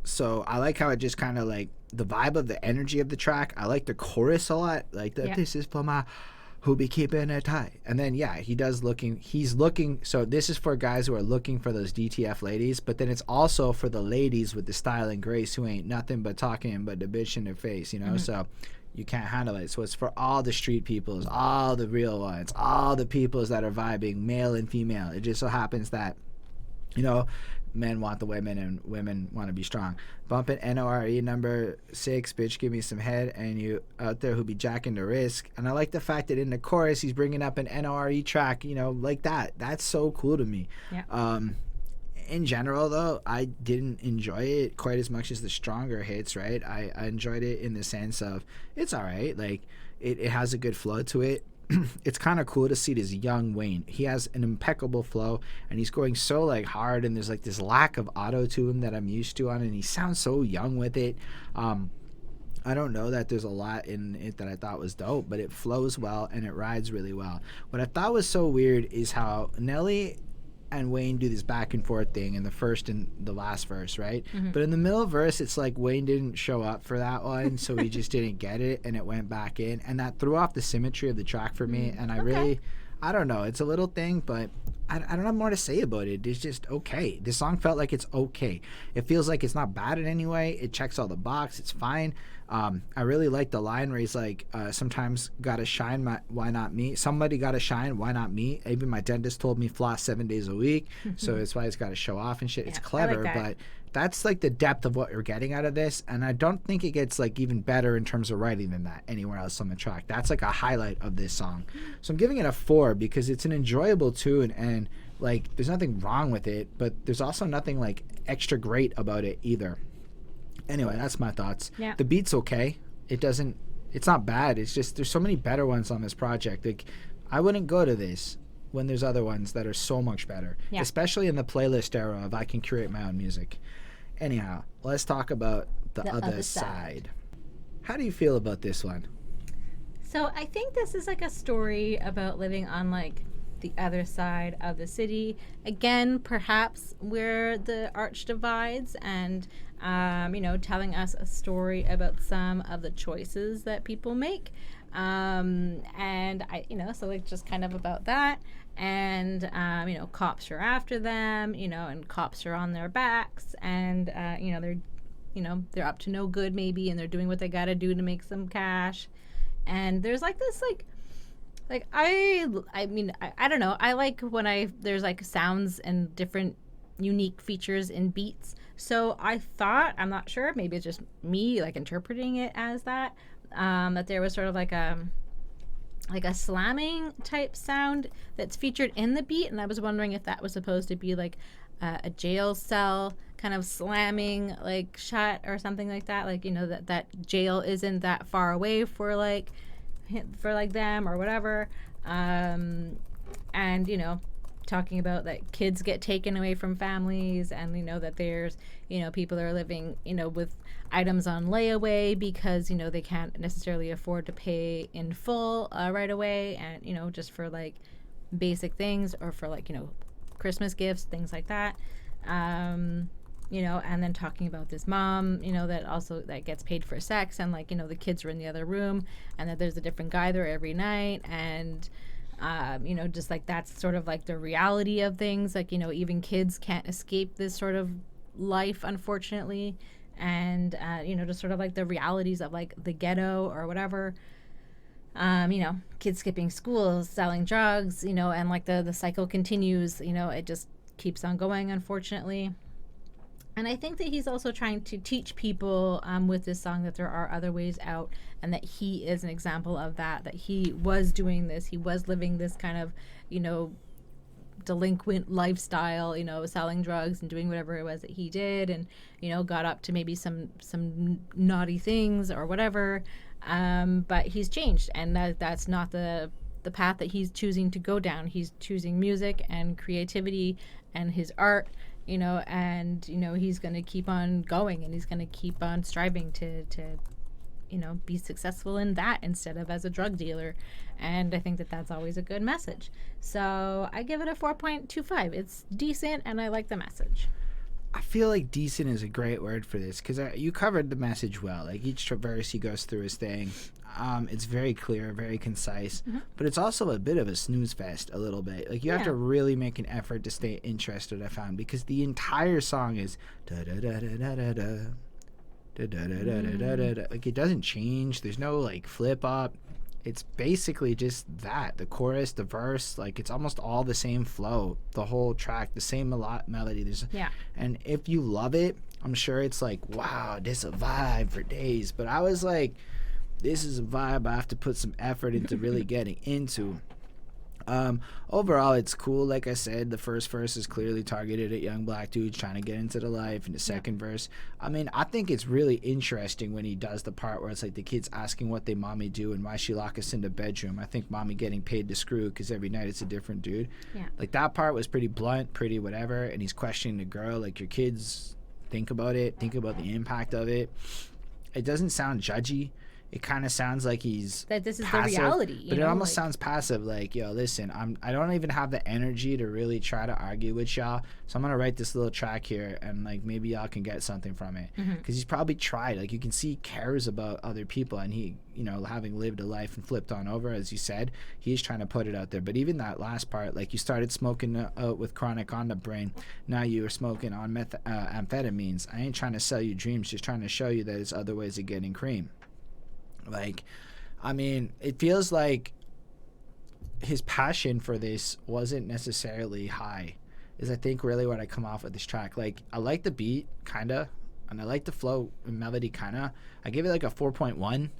so I like how it just kind of like the vibe of the energy of the track. I like the chorus a lot. Like this is for my who be keeping it tight. And then he's looking, so this is for guys who are looking for those DTF ladies, but then it's also for the ladies with the style and grace who ain't nothing but talking but the bitch in their face, so you can't handle it. So it's for all the street peoples, all the real ones, all the peoples that are vibing, male and female. It just so happens that men want the women and women want to be strong. Bumping NORE number 6, bitch give me some head, and you out there who be jacking the risk. And I like the fact that in the chorus he's bringing up an NORE track, like that. That's so cool to me. Yeah. In general though, I didn't enjoy it quite as much as the stronger hits, right? I enjoyed it in the sense of it's all right. Like it has a good flow to it. it's kind of cool to see this young Wayne. He has an impeccable flow, and he's going so like hard, and there's like this lack of auto tune that I'm used to on, and he sounds so young with it. I don't know that there's a lot in it that I thought was dope, but it flows well and it rides really well. What I thought was so weird is how Nelly and Wayne do this back and forth thing in the first and the last verse, right? But in the middle verse, it's like Wayne didn't show up for that one, so he just didn't get it, and it went back in, and that threw off the symmetry of the track for me. And I don't know, it's a little thing, but I don't have more to say about it. It's just okay. This song felt like it's okay. It feels like it's not bad in any way. It checks all the box. It's fine. I really like the line where he's like, sometimes gotta shine, why not me? Somebody gotta shine, why not me? Even my dentist told me floss 7 days a week, so that's why it's gotta show off and shit. It's clever, but that's like the depth of what you're getting out of this, and I don't think it gets like even better in terms of writing than that anywhere else on the track. That's like a highlight of this song. So I'm giving it a 4 because it's an enjoyable tune, and like there's nothing wrong with it, but there's also nothing like extra great about it either. Anyway, that's my thoughts. Yeah. The beat's okay. It's not bad. It's just there's so many better ones on this project. Like I wouldn't go to this when there's other ones that are so much better, especially in the playlist era of I can curate my own music. Anyhow, let's talk about the other side. How do you feel about this one? So I think this is like a story about living on like the other side of the city. Again, perhaps where the arch divides, and telling us a story about some of the choices that people make. And so like just kind of about that. And, cops are after them, and cops are on their backs, and, they're up to no good maybe, and they're doing what they got to do to make some cash. And there's like this, I don't know. I like when there's like sounds and different unique features in beats. So I thought, I'm not sure, maybe it's just me like interpreting it as that there was sort of like a slamming type sound that's featured in the beat, and I was wondering if that was supposed to be like a jail cell kind of slamming like shut or something like that, like that jail isn't that far away for them or whatever, and talking about that kids get taken away from families, and that there's people that are living with items on layaway because they can't necessarily afford to pay in full right away, and just for like basic things, or for like Christmas gifts, things like that, and then talking about this mom that gets paid for sex, and like the kids are in the other room, and that there's a different guy there every night, and just like that's sort of like the reality of things, like even kids can't escape this sort of life, unfortunately, and just sort of like the realities of like the ghetto or whatever, kids skipping school, selling drugs, and like the cycle continues, it just keeps on going, unfortunately. And I think that he's also trying to teach people with this song that there are other ways out, and that he is an example of that he was doing this, he was living this kind of, delinquent lifestyle, selling drugs and doing whatever it was that he did, and, got up to maybe some naughty things or whatever. But he's changed, and that's not the path that he's choosing to go down. He's choosing music and creativity and his art, and he's going to keep on going, and he's going to keep on striving to be successful in that instead of as a drug dealer. And I think that that's always a good message. So I give it a 4.25. It's decent, and I like the message. I feel like decent is a great word for this, because you covered the message well. Like each verse he goes through his thing. It's very clear, very concise, but it's also a bit of a snooze fest a little bit. Like you have to really make an effort to stay interested, I found, because the entire song is da da da da da da da da da da da da da. Like it doesn't change. There's no like flip up. It's basically just that, the chorus, the verse, like it's almost all the same flow, the whole track, the same melody. And if you love it, I'm sure it's like, wow, this is a vibe for days. But I was like, this is a vibe I have to put some effort into really getting into. Overall, it's cool. Like I said, the first verse is clearly targeted at young black dudes trying to get into the life. And the second verse, I mean, I think it's really interesting when he does the part where it's like the kids asking what they mommy do and why she lock us in the bedroom. I think mommy getting paid to screw because every night it's a different dude. Yeah. Like that part was pretty blunt, pretty whatever. And he's questioning the girl, like your kids, think about it, think about the impact of it. It doesn't sound judgy. It kind of sounds like he's that this is passive, the reality, but it almost sounds passive. Like, yo, listen, I don't even have the energy to really try to argue with y'all, so I'm gonna write this little track here, and like maybe y'all can get something from it, because he's probably tried. Like you can see he cares about other people, and he, you know, having lived a life and flipped on over, as you said, he's trying to put it out there. But even that last part, like you started smoking with chronic on the brain, now you are smoking on amphetamines. I ain't trying to sell you dreams, just trying to show you that there's other ways of getting cream. Like, I mean, it feels like his passion for this wasn't necessarily high, is I think really what I come off with this track. Like, I like the beat, kind of, and I like the flow and melody, kind of. I give it like a 4.1.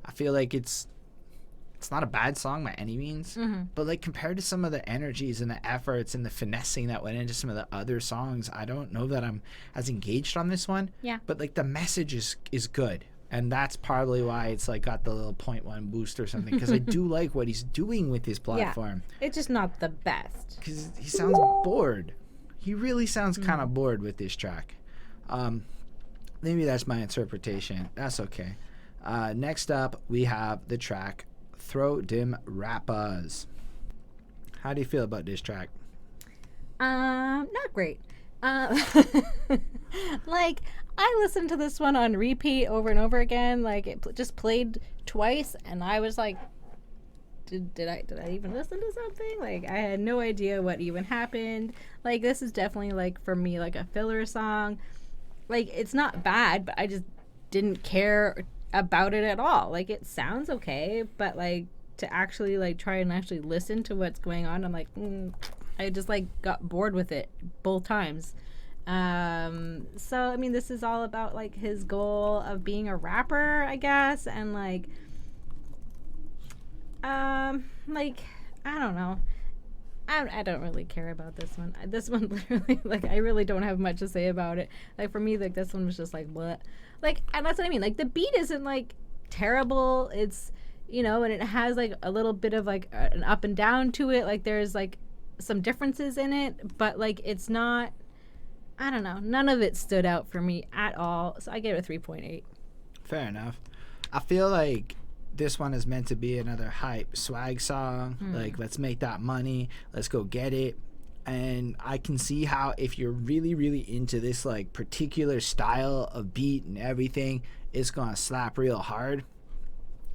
I feel like it's not a bad song by any means, but like compared to some of the energies and the efforts and the finessing that went into some of the other songs, I don't know that I'm as engaged on this one. Yeah. But like the message is good. And that's probably why it's like got the little 0.1 boost or something, because I do like what he's doing with his platform. Yeah, it's just not the best. Because he sounds bored. He really sounds kind of bored with this track. Maybe that's my interpretation. That's okay. Next up, we have the track Tho Dem Wraps. How do you feel about this track? Not great. Like, I listened to this one on repeat over and over again. Like, it just played twice, and I was like, did I even listen to something? Like, I had no idea what even happened. Like, this is definitely, like, for me, like a filler song. Like, it's not bad, but I just didn't care about it at all. Like, it sounds okay, but like to actually like try and actually listen to what's going on, I'm like, I just like got bored with it both times. So I mean, this is all about like his goal of being a rapper, I guess, and like I don't know. I don't really care about this one. This one literally, like, I really don't have much to say about it. Like, for me, like, this one was just like, what? Like, and that's what I mean. Like, the beat isn't, like, terrible. It's, you know, and it has, like, a little bit of, like, an up and down to it. Like, there's, like, some differences in it. But, like, it's not, I don't know. None of it stood out for me at all. So I gave it a 3.8. Fair enough. I feel like this one is meant to be another hype swag song. Like, let's make that money, let's go get it. And I can see how if you're really, really into this like particular style of beat and everything, it's gonna slap real hard.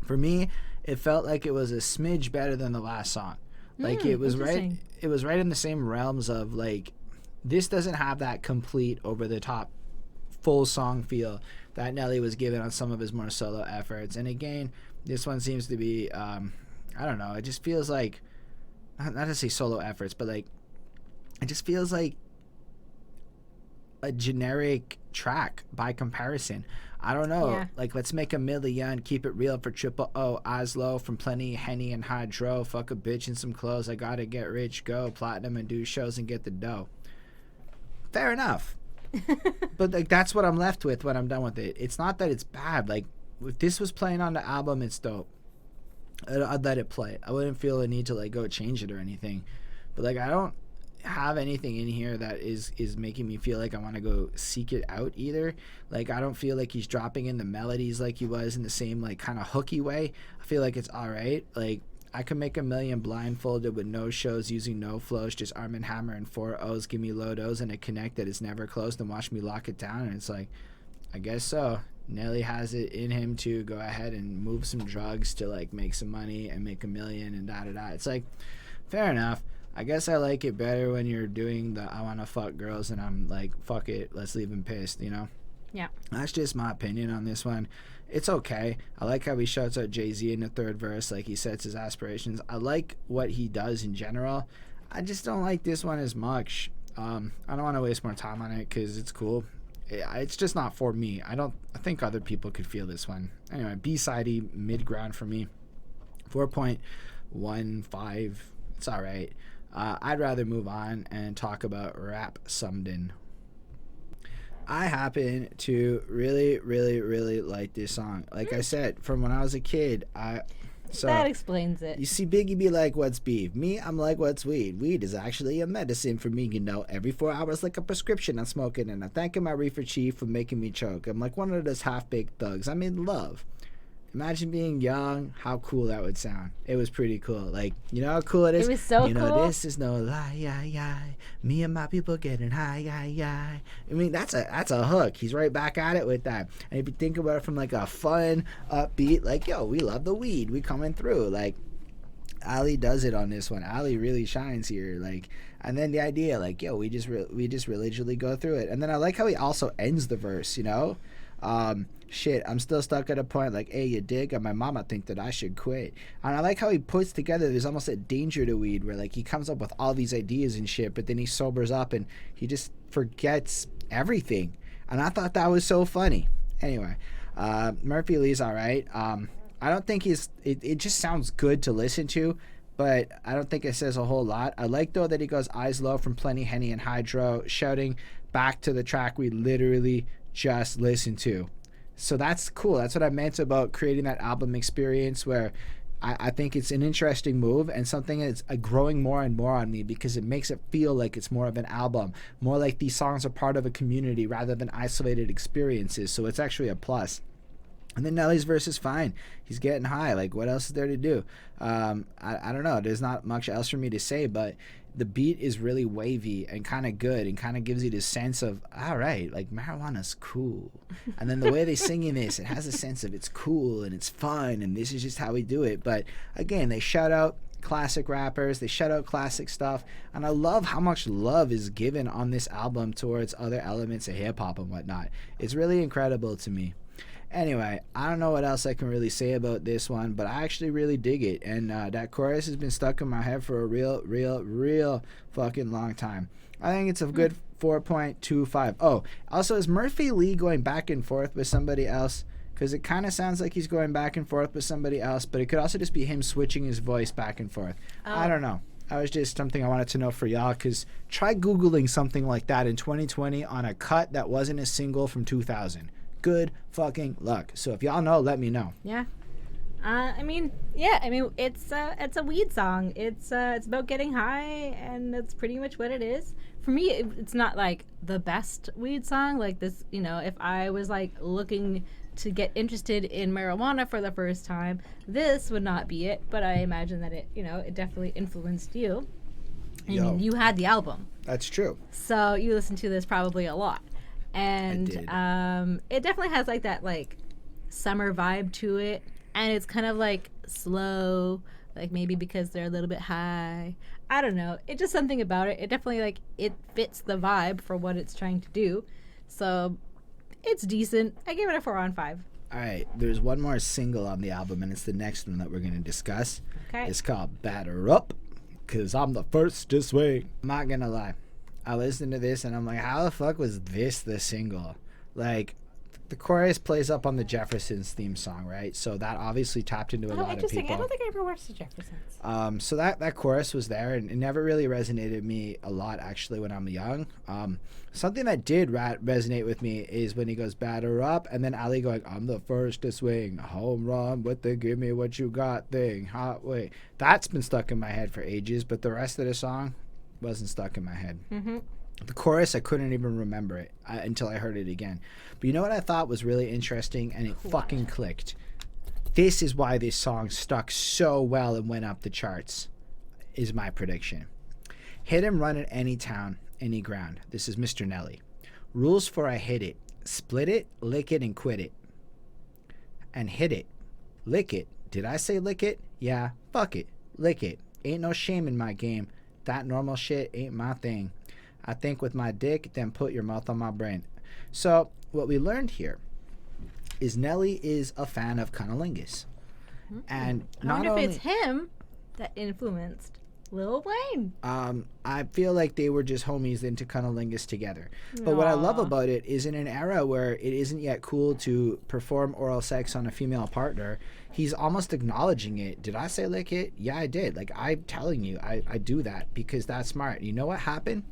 For me, it felt like it was a smidge better than the last song. Like, it was right in the same realms of like, this doesn't have that complete over the top full song feel that Nelly was given on some of his more solo efforts. And again, this one seems to be, I don't know, it just feels like, not to say solo efforts, but like, it just feels like a generic track by comparison. I don't know. Yeah. Like, let's make $1 million, keep it real for triple O, Oslo, from plenty Henny and Hydro, fuck a bitch and some clothes, I gotta get rich, go platinum and do shows and get the dough. Fair enough. But like, that's what I'm left with when I'm done with it. It's not that it's bad. Like, if this was playing on the album, it's dope. I'd let it play. I wouldn't feel a need to like go change it or anything. But like, I don't have anything in here that is making me feel like I want to go seek it out either. Like, I don't feel like he's dropping in the melodies like he was in the same like kind of hooky way. I feel like it's all right. Like, I could make $1 million blindfolded with no shows, using no flows, just Arm and Hammer and 4 O's, give me low dose and a connect that is never closed, and watch me lock it down. And it's like, I guess so. Nelly has it in him to go ahead and move some drugs to like make some money and make $1 million and da-da-da. It's like, fair enough. I guess I like it better when you're doing the I want to fuck girls and I'm like, fuck it, let's leave him pissed, you know? Yeah. That's just my opinion on this one. It's okay. I like how he shouts out Jay-Z in the third verse, like he sets his aspirations. I like what he does in general. I just don't like this one as much. I don't want to waste more time on it because it's cool. It's just not for me. I think other people could feel this one. Anyway, B-sidey, mid-ground for me. 4.15, It's all right. I'd rather move on and talk about Rap Sumdem. I happen to really, really, really like this song. Like I said, from when I was a kid, that explains it. You see Biggie be like, what's beef? Me, I'm like, what's weed? Weed is actually a medicine for me, you know. Every 4 hours like a prescription I'm smoking, and I'm thanking my reefer chief for making me choke. I'm like one of those half-baked thugs. I'm in love. Imagine being young, how cool that would sound. It was pretty cool. Like, you know how cool it is? It was so you know, cool. This is no lie, yeah. Me and my people getting high, yeah. I mean, that's a hook. He's right back at it with that. And if you think about it from like a fun, upbeat, like, yo, we love the weed. We coming through. Like, Ali does it on this one. Ali really shines here. Like, and then the idea, like, yo, we just religiously go through it. And then I like how he also ends the verse, you know? Shit, I'm still stuck at a point like, hey, you dig? And my mama think that I should quit. And I like how he puts together, there's almost a danger to weed where like he comes up with all these ideas and shit, but then he sobers up and he just forgets everything. And I thought that was so funny. Anyway, Murphy Lee's all right. I don't think it just sounds good to listen to, but I don't think it says a whole lot. I like, though, that he goes eyes low from Plenty, Henny, and Hydro, shouting back to the track we literally just listened to. So that's cool. That's what I meant about creating that album experience, where I think it's an interesting move and something that's growing more and more on me, because it makes it feel like it's more of an album, more like these songs are part of a community rather than isolated experiences. So it's actually a plus. And then Nelly's verse is fine. He's getting high. Like, what else is there to do? I don't know. There's not much else for me to say, but the beat is really wavy and kind of good and kind of gives you this sense of, all right, like, marijuana's cool. And then the way they sing in this, it has a sense of it's cool and it's fun and this is just how we do it. But again, they shout out classic rappers, they shout out classic stuff, and I love how much love is given on this album towards other elements of hip-hop and whatnot. It's really incredible to me. Anyway, I don't know what else I can really say about this one, but I actually really dig it. And that chorus has been stuck in my head for a real fucking long time. I think it's a good 4.25. Oh, also, is Murphy Lee going back and forth with somebody else? Because it kind of sounds like he's going back and forth with somebody else, but it could also just be him switching his voice back and forth. I don't know. That was just something I wanted to know for y'all, because try Googling something like that in 2020 on a cut that wasn't a single from 2000. Good fucking luck. So if y'all know, let me know. Yeah. It's a weed song. It's about getting high, and that's pretty much what it is. For me, it's not like the best weed song. Like this, you know, if I was like looking to get interested in marijuana for the first time, this would not be it. But I imagine that it definitely influenced you. I mean, you had the album. That's true. So you listened to this probably a lot. And it definitely has like that like summer vibe to it, and it's kind of like slow, like maybe because they're a little bit high. I don't know. It's just something about it. It definitely like it fits the vibe for what it's trying to do. So it's decent. I give it a 4 on 5. All right, there's one more single on the album, and it's the next one that we're going to discuss. Okay. It's called Batter Up, because I'm the first to swing. I'm not going to lie. I listened to this and I'm like, how the fuck was this the single? Like, the chorus plays up on the Jeffersons theme song, right? So that obviously tapped into a lot of people. I don't think I ever watched the Jeffersons. So that chorus was there, and it never really resonated with me a lot, actually, when I'm young. Something that did resonate with me is when he goes, batter up, and then Ali going, I'm the first to swing, home run with the give me what you got thing, hot way. That's been stuck in my head for ages, but the rest of the song wasn't stuck in my head. Mm-hmm. The chorus, I couldn't even remember it until I heard it again. But you know what I thought was really interesting, and it fucking clicked? This is why this song stuck so well and went up the charts, is my prediction. Hit and run at any town, any ground. This is Mr. Nelly. Rules for I hit it. Split it, lick it, and quit it. And hit it. Lick it. Did I say lick it? Yeah, fuck it. Lick it. Ain't no shame in my game. That normal shit ain't my thing. I think with my dick, then put your mouth on my brain. So what we learned here is Nelly is a fan of cunnilingus. And I wonder if it's him that influenced Lil Wayne. I feel like they were just homies into cunnilingus together. But what I love about it is in an era where it isn't yet cool to perform oral sex on a female partner, he's almost acknowledging it. Did I say lick it? Yeah, I did. Like, I'm telling you, I do that because that's smart. You know what happened?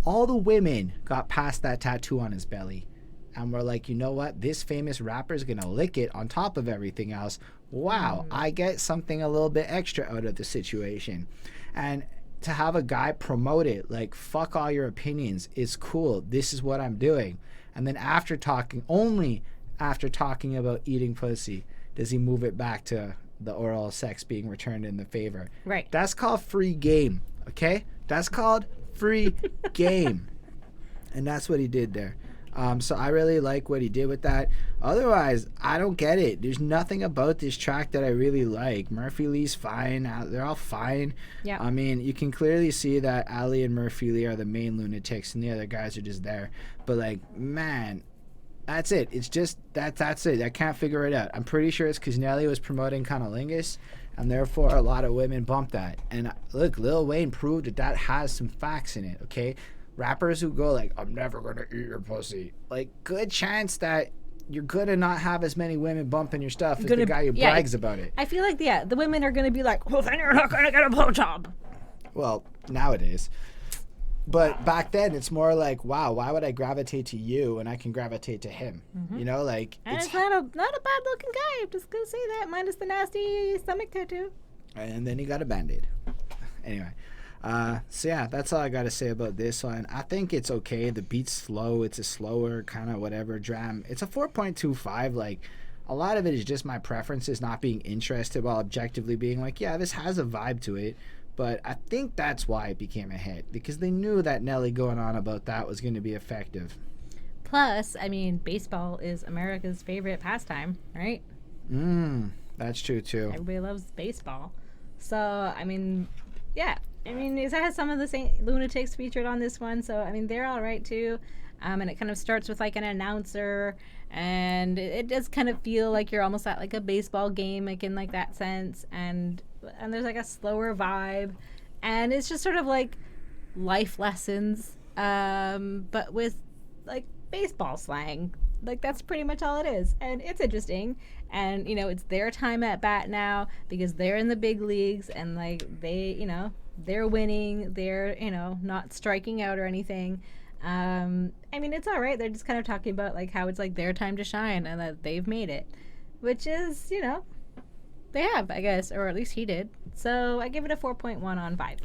All the women got past that tattoo on his belly. And we're like, you know what? This famous rapper is going to lick it on top of everything else. Wow, I get something a little bit extra out of the situation. And to have a guy promote it, like, fuck all your opinions, it's cool. This is what I'm doing. And then only after talking about eating pussy, does he move it back to the oral sex being returned in the favor. Right. That's called free game, okay? That's called free game. And that's what he did there. So I really like what he did with that. Otherwise, I don't get it. There's nothing about this track that I really like. Murphy Lee's fine. They're all fine. Yeah. I mean, you can clearly see that Ali and Murphy Lee are the main lunatics, and the other guys are just there. But, like, man, that's it. It's just that's it. I can't figure it out. I'm pretty sure it's because Nelly was promoting Cunnilingus, and therefore a lot of women bumped that. And look, Lil Wayne proved that has some facts in it, okay? Rappers who go like, I'm never going to eat your pussy. Like, good chance that you're going to not have as many women bumping your stuff as the guy who brags about it. I feel like, the women are going to be like, well, then you're not going to get a blowjob. Well, nowadays. But back then, it's more like, wow, why would I gravitate to you when I can gravitate to him? Mm-hmm. You know, like... And it's not a bad-looking guy. I'm just going to say that, minus the nasty stomach tattoo. And then he got a Band-Aid. Anyway. So yeah, that's all I got to say about this one. I think it's okay. The beat's slow. It's a slower kind of whatever dram. It's a 4.25. Like, a lot of it is just my preferences not being interested while objectively being like, yeah, this has a vibe to it. But I think that's why it became a hit, because they knew that Nelly going on about that was going to be effective. Plus, I mean, baseball is America's favorite pastime, right? That's true too. Everybody loves baseball. So, I mean, yeah. I mean, it has some of the same Lunatics featured on this one, so I mean, they're all right too. And it kind of starts with like an announcer, and it does kind of feel like you're almost at like a baseball game, like in like that sense. And there's like a slower vibe, and it's just sort of like life lessons, but with like baseball slang. Like, that's pretty much all it is, and it's interesting. And you know, it's their time at bat now because they're in the big leagues, and like they're winning, they're, not striking out or anything. I mean, it's all right. They're just kind of talking about like how it's like their time to shine and that they've made it, which is, they have, I guess, or at least he did. So I give it a 4.1 on 5.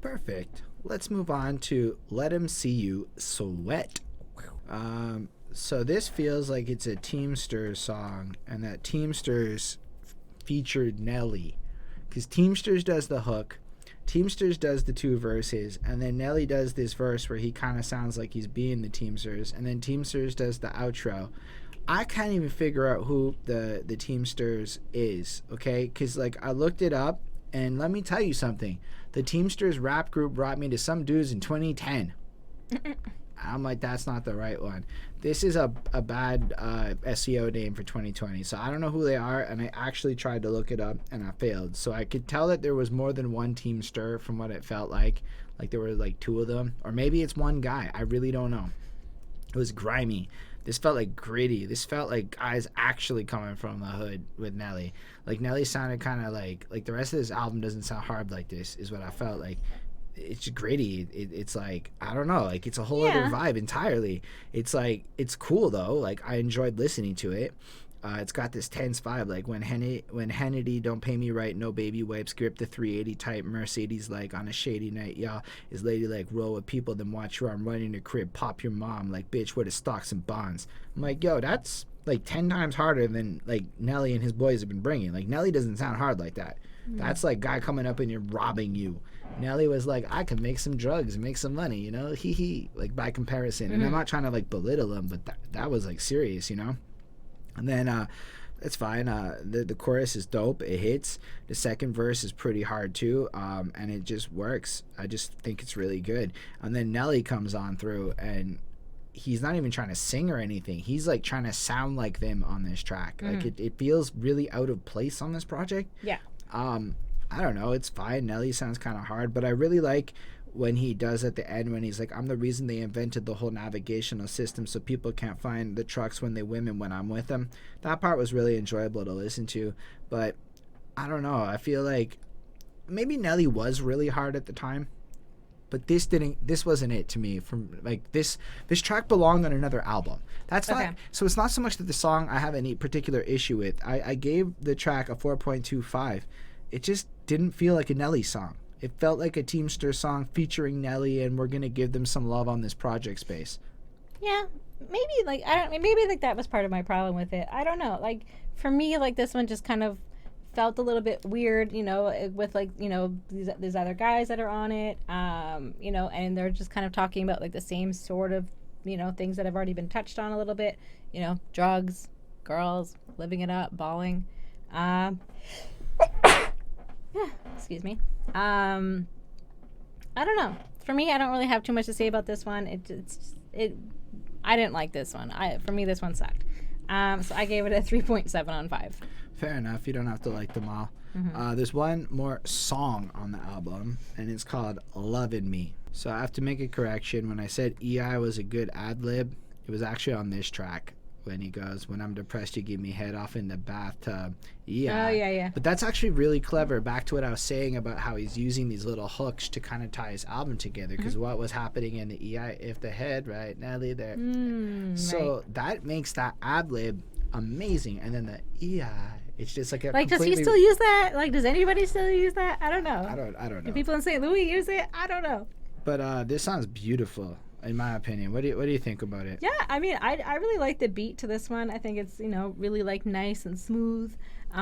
Perfect. Let's move on to Let 'Em See You Sweat. So this feels like it's a Teamsters song, and that Teamsters featured Nelly, because Teamsters does the hook, Teamsters does the 2 verses, and then Nelly does this verse where he kind of sounds like he's being the Teamsters, and then Teamsters does the outro. I can't even figure out who the Teamsters is, okay? Because, like, I looked it up, and let me tell you something. The Teamsters rap group brought me to some dudes in 2010. I'm like, that's not the right one. This is a bad SEO name for 2020. So I don't know who they are, and I actually tried to look it up, and I failed. So I could tell that there was more than one Teamster from what it felt like. Like, there were like 2 of them. Or maybe it's one guy. I really don't know. It was grimy. This felt like gritty. This felt like guys actually coming from the hood with Nelly. Like, Nelly sounded kind of like the rest of this album doesn't sound hard like this, is what I felt like. It's gritty. It's like, I don't know, like, it's a whole other vibe entirely. It's like, it's cool though. Like, I enjoyed listening to it. It's got this tense vibe, like when Hannity don't pay me right, no baby wipes, grip the 380 type Mercedes, like on a shady night, y'all is lady like roll with people, then watch your arm running the crib, pop your mom like bitch, where the stocks and bonds. I'm like, yo, that's like 10 times harder than like Nelly and his boys have been bringing. Like, Nelly doesn't sound hard like that. That's like guy coming up and you're robbing you. Nelly was like, I can make some drugs and make some money, like, by comparison. And I'm not trying to like belittle him, but that was like serious, And then it's fine. The chorus is dope. It hits. The second verse is pretty hard too, and it just works. I just think it's really good. And then Nelly comes on through, and he's not even trying to sing or anything. He's like trying to sound like them on this track. Like, it feels really out of place on this project. Yeah. I don't know. It's fine. Nelly sounds kind of hard, but I really like when he does at the end when he's like, I'm the reason they invented the whole navigational system so people can't find the trucks when they win and when I'm with them. That part was really enjoyable to listen to, but I don't know. I feel like maybe Nelly was really hard at the time, but this wasn't it to me. From like this track belonged on another album. That's Okay. not, so it's not so much that the song I have any particular issue with. I gave the track a 4.25. It just didn't feel like a Nelly song. It felt like a Teamster song featuring Nelly, and we're gonna give them some love on this project space. Yeah, maybe like maybe like that was part of my problem with it. I don't know. Like for me, like this one just kind of felt a little bit weird, you know, with like, you know, these other guys that are on it, you know, and they're just kind of talking about like the same sort of, you know, things that have already been touched on a little bit, you know, drugs, girls, living it up, balling. Yeah, excuse me. I don't know. For me, I don't really have too much to say about this one. I didn't like this one. For me, this one sucked. So I gave it a 3.7 on 5. Fair enough. You don't have to like them all. Mm-hmm. There's one more song on the album, and it's called Luven Me. So I have to make a correction. When I said EI was a good ad-lib, it was actually on this track when he goes, when I'm depressed, you give me head off in the bathtub. Yeah. Oh, yeah. But that's actually really clever. Back to what I was saying about how he's using these little hooks to kind of tie his album together. Because what was happening in the EI, if the head, right, Nelly there. So right. that makes that ad-lib amazing. And then the EI, it's just like a Like, does he still use that? Like, does anybody still use that? I don't know. I don't know. Do people in St. Louis use it? I don't know. But this sounds beautiful, in my opinion. What do you think about it? Yeah, I mean, I really like the beat to this one. I think it's, you know, really like nice and smooth. You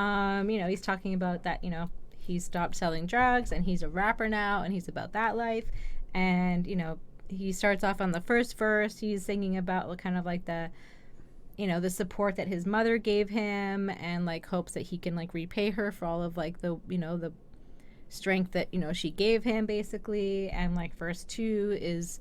know, he's talking about that, you know, he stopped selling drugs and he's a rapper now and he's about that life. And, you know, he starts off on the first verse. He's singing about kind of like the, you know, the support that his mother gave him and like hopes that he can like repay her for all of like the, you know, the strength that, you know, she gave him basically. And like verse 2 is,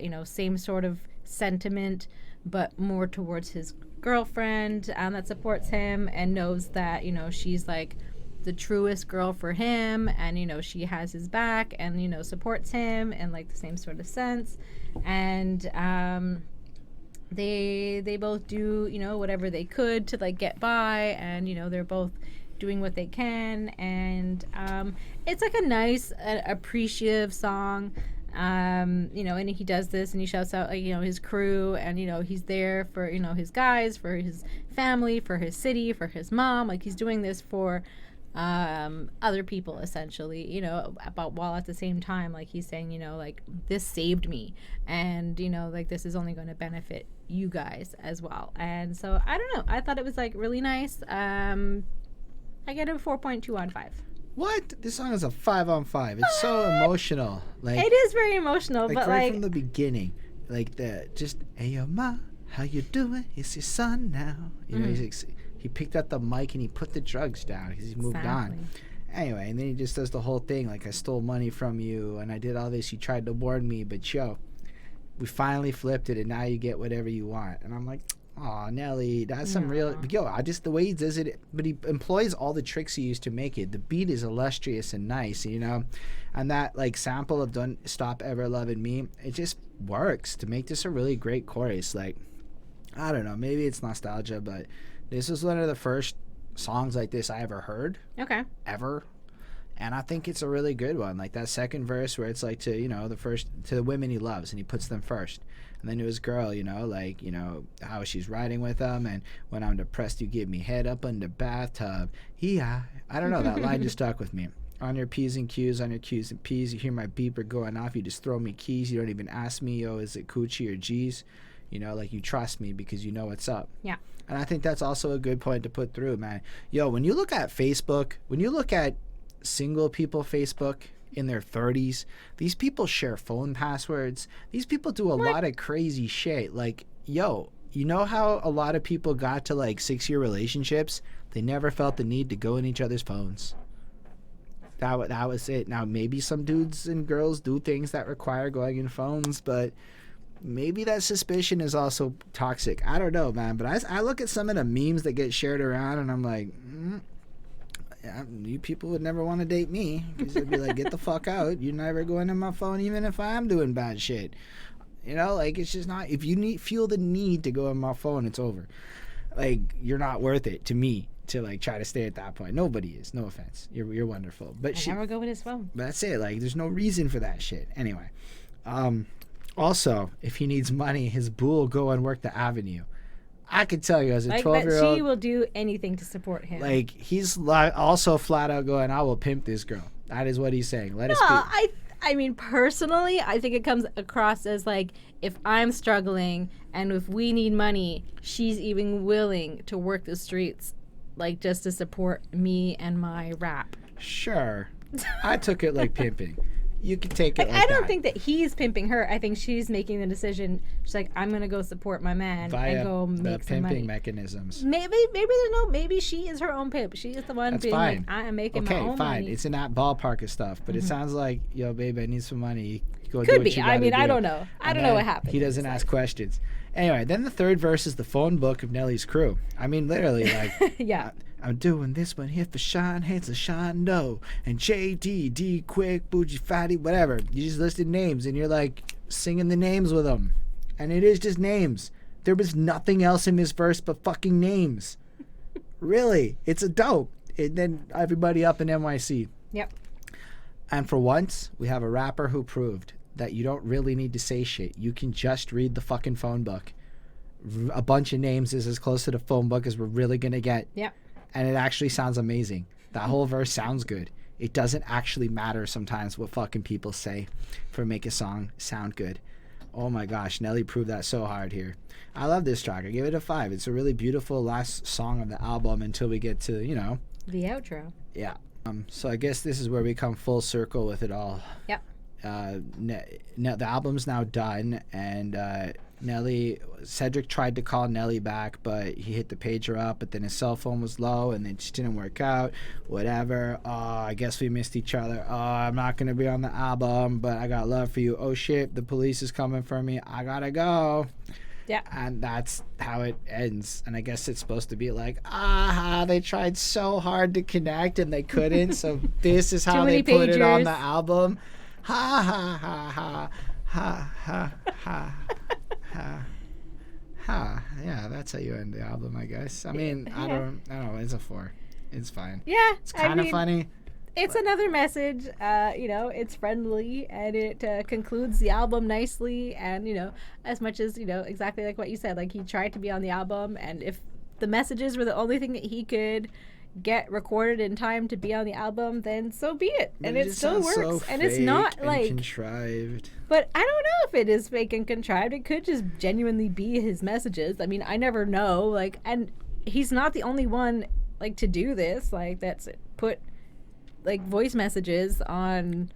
you know, same sort of sentiment, but more towards his girlfriend that supports him and knows that, you know, she's like the truest girl for him and, you know, she has his back and, you know, supports him in like the same sort of sense. And they both do, you know, whatever they could to like get by, and, you know, they're both doing what they can. And it's like a nice appreciative song. You know, and he does this and he shouts out, like, you know, his crew, and, you know, he's there for, you know, his guys, for his family, for his city, for his mom. Like, he's doing this for other people, essentially, you know, but while at the same time, like, he's saying, you know, like, this saved me, and, you know, like, this is only going to benefit you guys as well. And so, I don't know. I thought it was, like, really nice. I get a 4.2 on 5. What? This song is a 5 on 5. It's so emotional. Like, it is very emotional, but right like from the beginning, like the just, hey yo ma, how you doing? It's your son now. You know, he picked up the mic and he put the drugs down because he's moved on. Anyway, and then he just does the whole thing like, I stole money from you and I did all this. You tried to warn me, but yo, we finally flipped it and now you get whatever you want. And I'm like, aw, Nelly, that's some real... Yo, the way he does it, but he employs all the tricks he used to make it. The beat is illustrious and nice, you know? And that, like, sample of Don't Stop Ever Loving Me, it just works to make this a really great chorus. Like, I don't know, maybe it's nostalgia, but this was one of the first songs like this I ever heard. Okay. Ever. And I think it's a really good one. Like, that second verse where it's like to, you know, to the women he loves, and he puts them first. And then to his girl, you know, like, you know, how she's riding with him. And when I'm depressed, you give me head up in the bathtub. Yeah. I don't know. That line just stuck with me. On your P's and Q's, on your Q's and P's, you hear my beeper going off. You just throw me keys. You don't even ask me, yo, is it Coochie or G's? You know, like, you trust me because you know what's up. Yeah. And I think that's also a good point to put through, man. Yo, when you look at Facebook, when you look at single people Facebook in their 30s, these people share phone passwords. These people do a lot of crazy shit. Like, yo, you know how a lot of people got to like 6-year relationships? They never felt the need to go in each other's phones. That was it. Now, maybe some dudes and girls do things that require going in phones, but maybe that suspicion is also toxic. I don't know, man. But I look at some of the memes that get shared around, and I'm like, You people would never want to date me. You'd be like, get the fuck out. You're never going on my phone, even if I am doing bad shit. You know, like, it's just not. If you feel the need to go on my phone, it's over. Like, you're not worth it to me to like try to stay at that point. Nobody is. No offense. You're wonderful, but I never go with his phone. That's it. Like, there's no reason for that shit. Anyway, also, if he needs money, his boo will go and work the Avenue. I could tell you as a 12-year-old, she will do anything to support him. Like, he's also flat out going, I will pimp this girl. That is what he's saying. Let us be. I mean, personally, I think it comes across as like, if I'm struggling and if we need money, she's even willing to work the streets, like, just to support me and my rap. Sure. I took it like pimping. You can take it like I don't think that he's pimping her. I think she's making the decision. She's like, I'm gonna go support my man and go make some money. Pimping mechanisms. Maybe she is her own pimp. She is the one That's being fine. like, I am making my own money. Okay, fine. It's in that ballpark of stuff. But it sounds like, yo, babe, I need some money. Go Could do what be. you gotta do. I don't know. I don't know what happened. He doesn't ask questions. Anyway, then the third verse is the phone book of Nelly's crew. I mean, literally, like, yeah. I'm doing this one here for Sean, Hansel, Sean, No, and JD, D, Quick, Bougie, Fatty, whatever. You just listed names, and you're like singing the names with them. And it is just names. There was nothing else in this verse but fucking names. Really. It's a dope. And then everybody up in NYC. Yep. And for once, we have a rapper who proved that you don't really need to say shit. You can just read the fucking phone book. A bunch of names is as close to the phone book as we're really going to get. Yep. And it actually sounds amazing. That whole verse sounds good. It doesn't actually matter sometimes what fucking people say for make a song sound good. Oh my gosh, Nelly proved that so hard here. I love this track. I give it a 5. It's a really beautiful last song of the album until we get to, the outro. Yeah. So I guess this is where we come full circle with it all. Yep. The album's now done, and Cedric tried to call Nelly back, but he hit the pager up, but then his cell phone was low, and it just didn't work out. Whatever. I guess we missed each other. I'm not going to be on the album, but I got love for you. Oh, shit, the police is coming for me. I got to go. Yeah. And that's how it ends. And I guess it's supposed to be like, they tried so hard to connect, and they couldn't, so this is how they put it on the album. Ha, ha, ha, ha. Ha, ha, ha. Ha. Yeah, that's how you end the album, I guess. I mean, I don't know. It's a 4. It's fine. Yeah. It's kind of funny. It's another message. It's friendly, and it concludes the album nicely. And, as much as, exactly like what you said, like, he tried to be on the album, and if the messages were the only thing that he could get recorded in time to be on the album, then so be it. But and it still works. So and it's not like contrived. But I don't know if it is fake and contrived. It could just genuinely be his messages. I mean, I never know. Like, and he's not the only one, like, to do this. Like, that's put, like, voice messages on,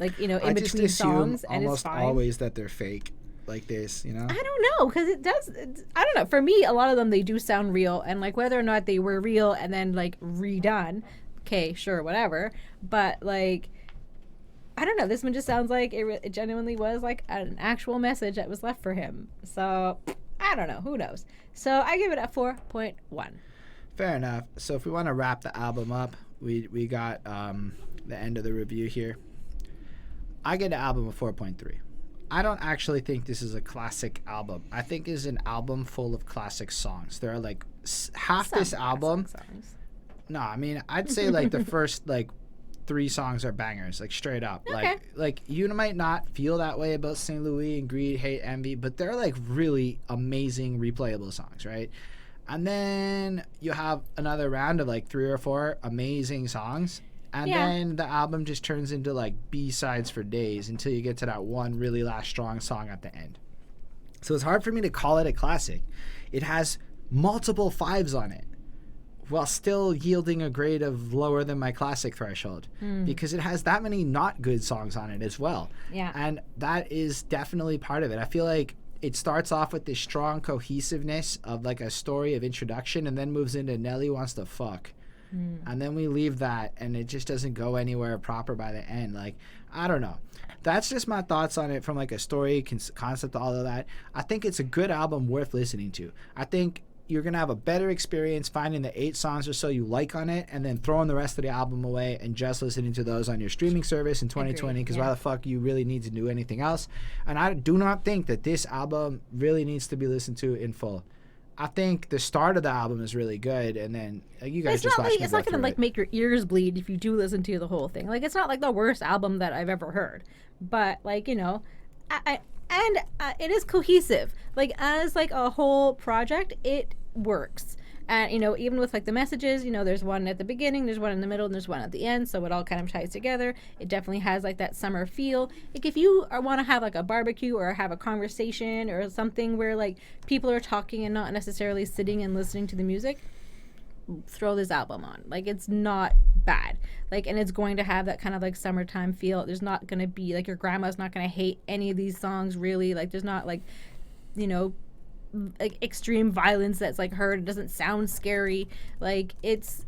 like, in between songs, and it's fine. Almost always that they're fake. Like this, I don't know, because I don't know. For me, a lot of them, they do sound real, and, like, whether or not they were real and then, like, redone, okay, sure, whatever. But, like, I don't know. This one just sounds like it genuinely was, like, an actual message that was left for him. So, I don't know. Who knows? So, I give it a 4.1. Fair enough. So, if we want to wrap the album up, we got the end of the review here. I get the album a 4.3. I don't actually think this is a classic album. I think it's an album full of classic songs. There are, like, half this album. Songs. No, I mean, I'd say, like, the first, like, 3 songs are bangers, like, straight up. Okay. Like you might not feel that way about St. Louis and Greed, Hate, Envy, but they're, like, really amazing replayable songs, right? And then you have another round of, like, 3 or 4 amazing songs. And then the album just turns into, like, B-sides for days until you get to that one really last strong song at the end. So it's hard for me to call it a classic. It has multiple 5s on it while still yielding a grade of lower than my classic threshold because it has that many not good songs on it as well. Yeah. And that is definitely part of it. I feel like it starts off with this strong cohesiveness of, like, a story of introduction and then moves into Nelly wants to fuck. And then we leave that, and it just doesn't go anywhere proper by the end. Like, I don't know. That's just my thoughts on it from, like, a story concept, all of that. I think it's a good album worth listening to. I think you're going to have a better experience finding the 8 songs or so you like on it and then throwing the rest of the album away and just listening to those on your streaming service in 2020 because why the fuck you really need to do anything else. And I do not think that this album really needs to be listened to in full. I think the start of the album is really good, and then you guys just watch me. It's not gonna like make your ears bleed if you do listen to the whole thing. Like it's not like the worst album that I've ever heard, but like it is cohesive. Like as like a whole project, it works. And even with like the messages, there's one at the beginning, there's one in the middle, and there's one at the end, so it all kind of ties together. It definitely has like that summer feel. Like if you want to have like a barbecue or have a conversation or something where like people are talking and not necessarily sitting and listening to the music, throw this album on. Like it's not bad. Like, and it's going to have that kind of like summertime feel. There's not going to be like your grandma's not going to hate any of these songs really. Like there's not like like extreme violence that's like heard. It doesn't sound scary. Like it's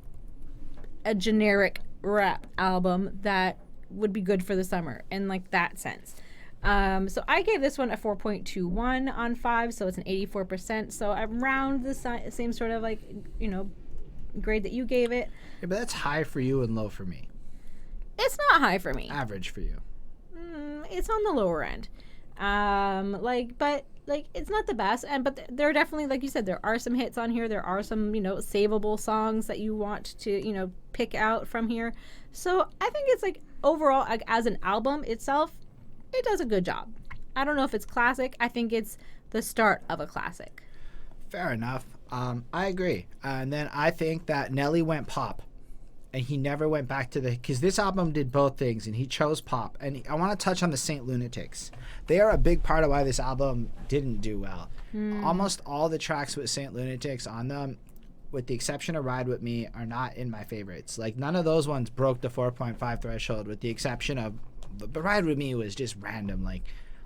a generic rap album that would be good for the summer in like that sense. So I gave this one a 4.21 on 5, so it's an 84%. So around the same sort of like grade that you gave it. Yeah, but that's high for you and low for me. It's not high for me. Average for you. It's on the lower end. But it's not the best, but there are definitely, like you said, there are some hits on here. There are some, savable songs that you want to, pick out from here. So I think it's like overall, like, as an album itself, it does a good job. I don't know if it's classic. I think it's the start of a classic. Fair enough. I agree. And then I think that Nelly went pop. And he never went back to because this album did both things, and he chose pop. And I want to touch on the Saint Lunatics. They are a big part of why this album didn't do well. Almost all the tracks with Saint Lunatics on them, with the exception of Ride With Me, are not in my favorites. Like, none of those ones broke the 4.5 threshold, with the exception of, but Ride With Me was just random. Like,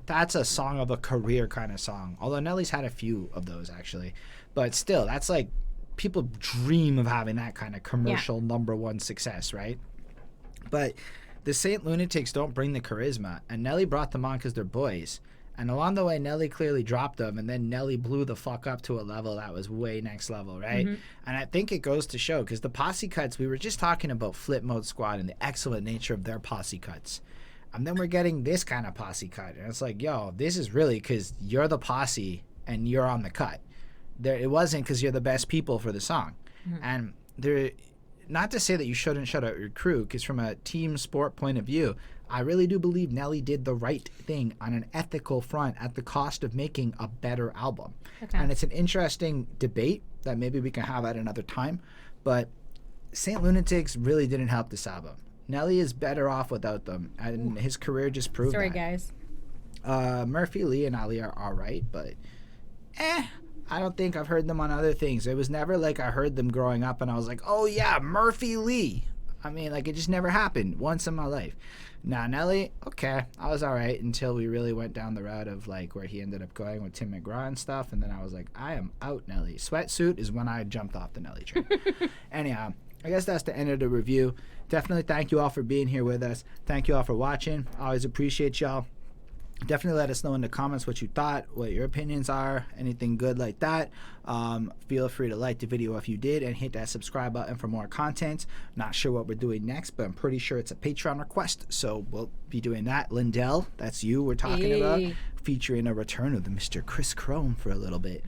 that's a song of a career kind of song. Although Nelly's had a few of those, actually. But still, that's like, people dream of having that kind of commercial number one success, right? But the Saint Lunatics don't bring the charisma, and Nelly brought them on because they're boys. And along the way, Nelly clearly dropped them, and then Nelly blew the fuck up to a level that was way next level, right? And I think it goes to show, because the posse cuts, we were just talking about Flip Mode Squad and the excellent nature of their posse cuts. And then we're getting this kind of posse cut, and it's like, yo, this is really because you're the posse and you're on the cut. It wasn't because you're the best people for the song. And not to say that you shouldn't shut out your crew, because from a team sport point of view, I really do believe Nelly did the right thing on an ethical front at the cost of making a better album. And it's an interesting debate that maybe we can have at another time, but Saint Lunatics really didn't help this album. Nelly is better off without them, and his career just proved Sorry, that. guys. Murphy, Lee, and Ali are all right, but I don't think I've heard them on other things. It was never like I heard them growing up and I was like, oh yeah, Murphy Lee. I mean, like, it just never happened once in my life. Now, Nelly, okay, I was all right until we really went down the route of like where he ended up going with Tim McGraw and stuff. And then I was like, I am out, Nelly. Sweatsuit is when I jumped off the Nelly train. Anyhow, I guess that's the end of the review. Definitely thank you all for being here with us. Thank you all for watching. I always appreciate y'all. Definitely let us know in the comments what you thought, what your opinions are, anything good like that. Feel free to like the video if you did, and hit that subscribe button for more content. Not sure what we're doing next, but I'm pretty sure it's a Patreon request, so we'll be doing that. Lindell, that's you we're talking about, featuring a return of the Mr. Chris Chrome for a little bit.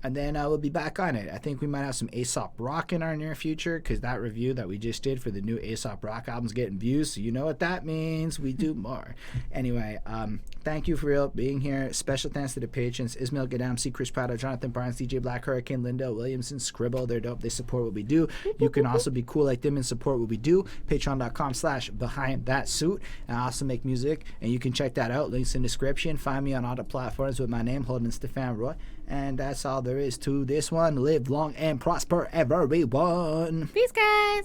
And then we'll be back on it. I think we might have some Aesop Rock in our near future, because that review that we just did for the new Aesop Rock album's getting views, so you know what that means. We do more. Anyway, thank you for real being here. Special thanks to the patrons: Ismail Gadamsi, Chris Prado, Jonathan Barnes, DJ Black Hurricane, Lindell Williamson, Scribble. They're dope. They support what we do. You can also be cool like them and support what we do. Patreon.com/BehindThatSuit. And I also make music, and you can check that out. Links in the description. Find me on all the platforms with my name, Holden Stephan Roy. And that's all there is to this one. Live long and prosper, everyone. Peace, guys.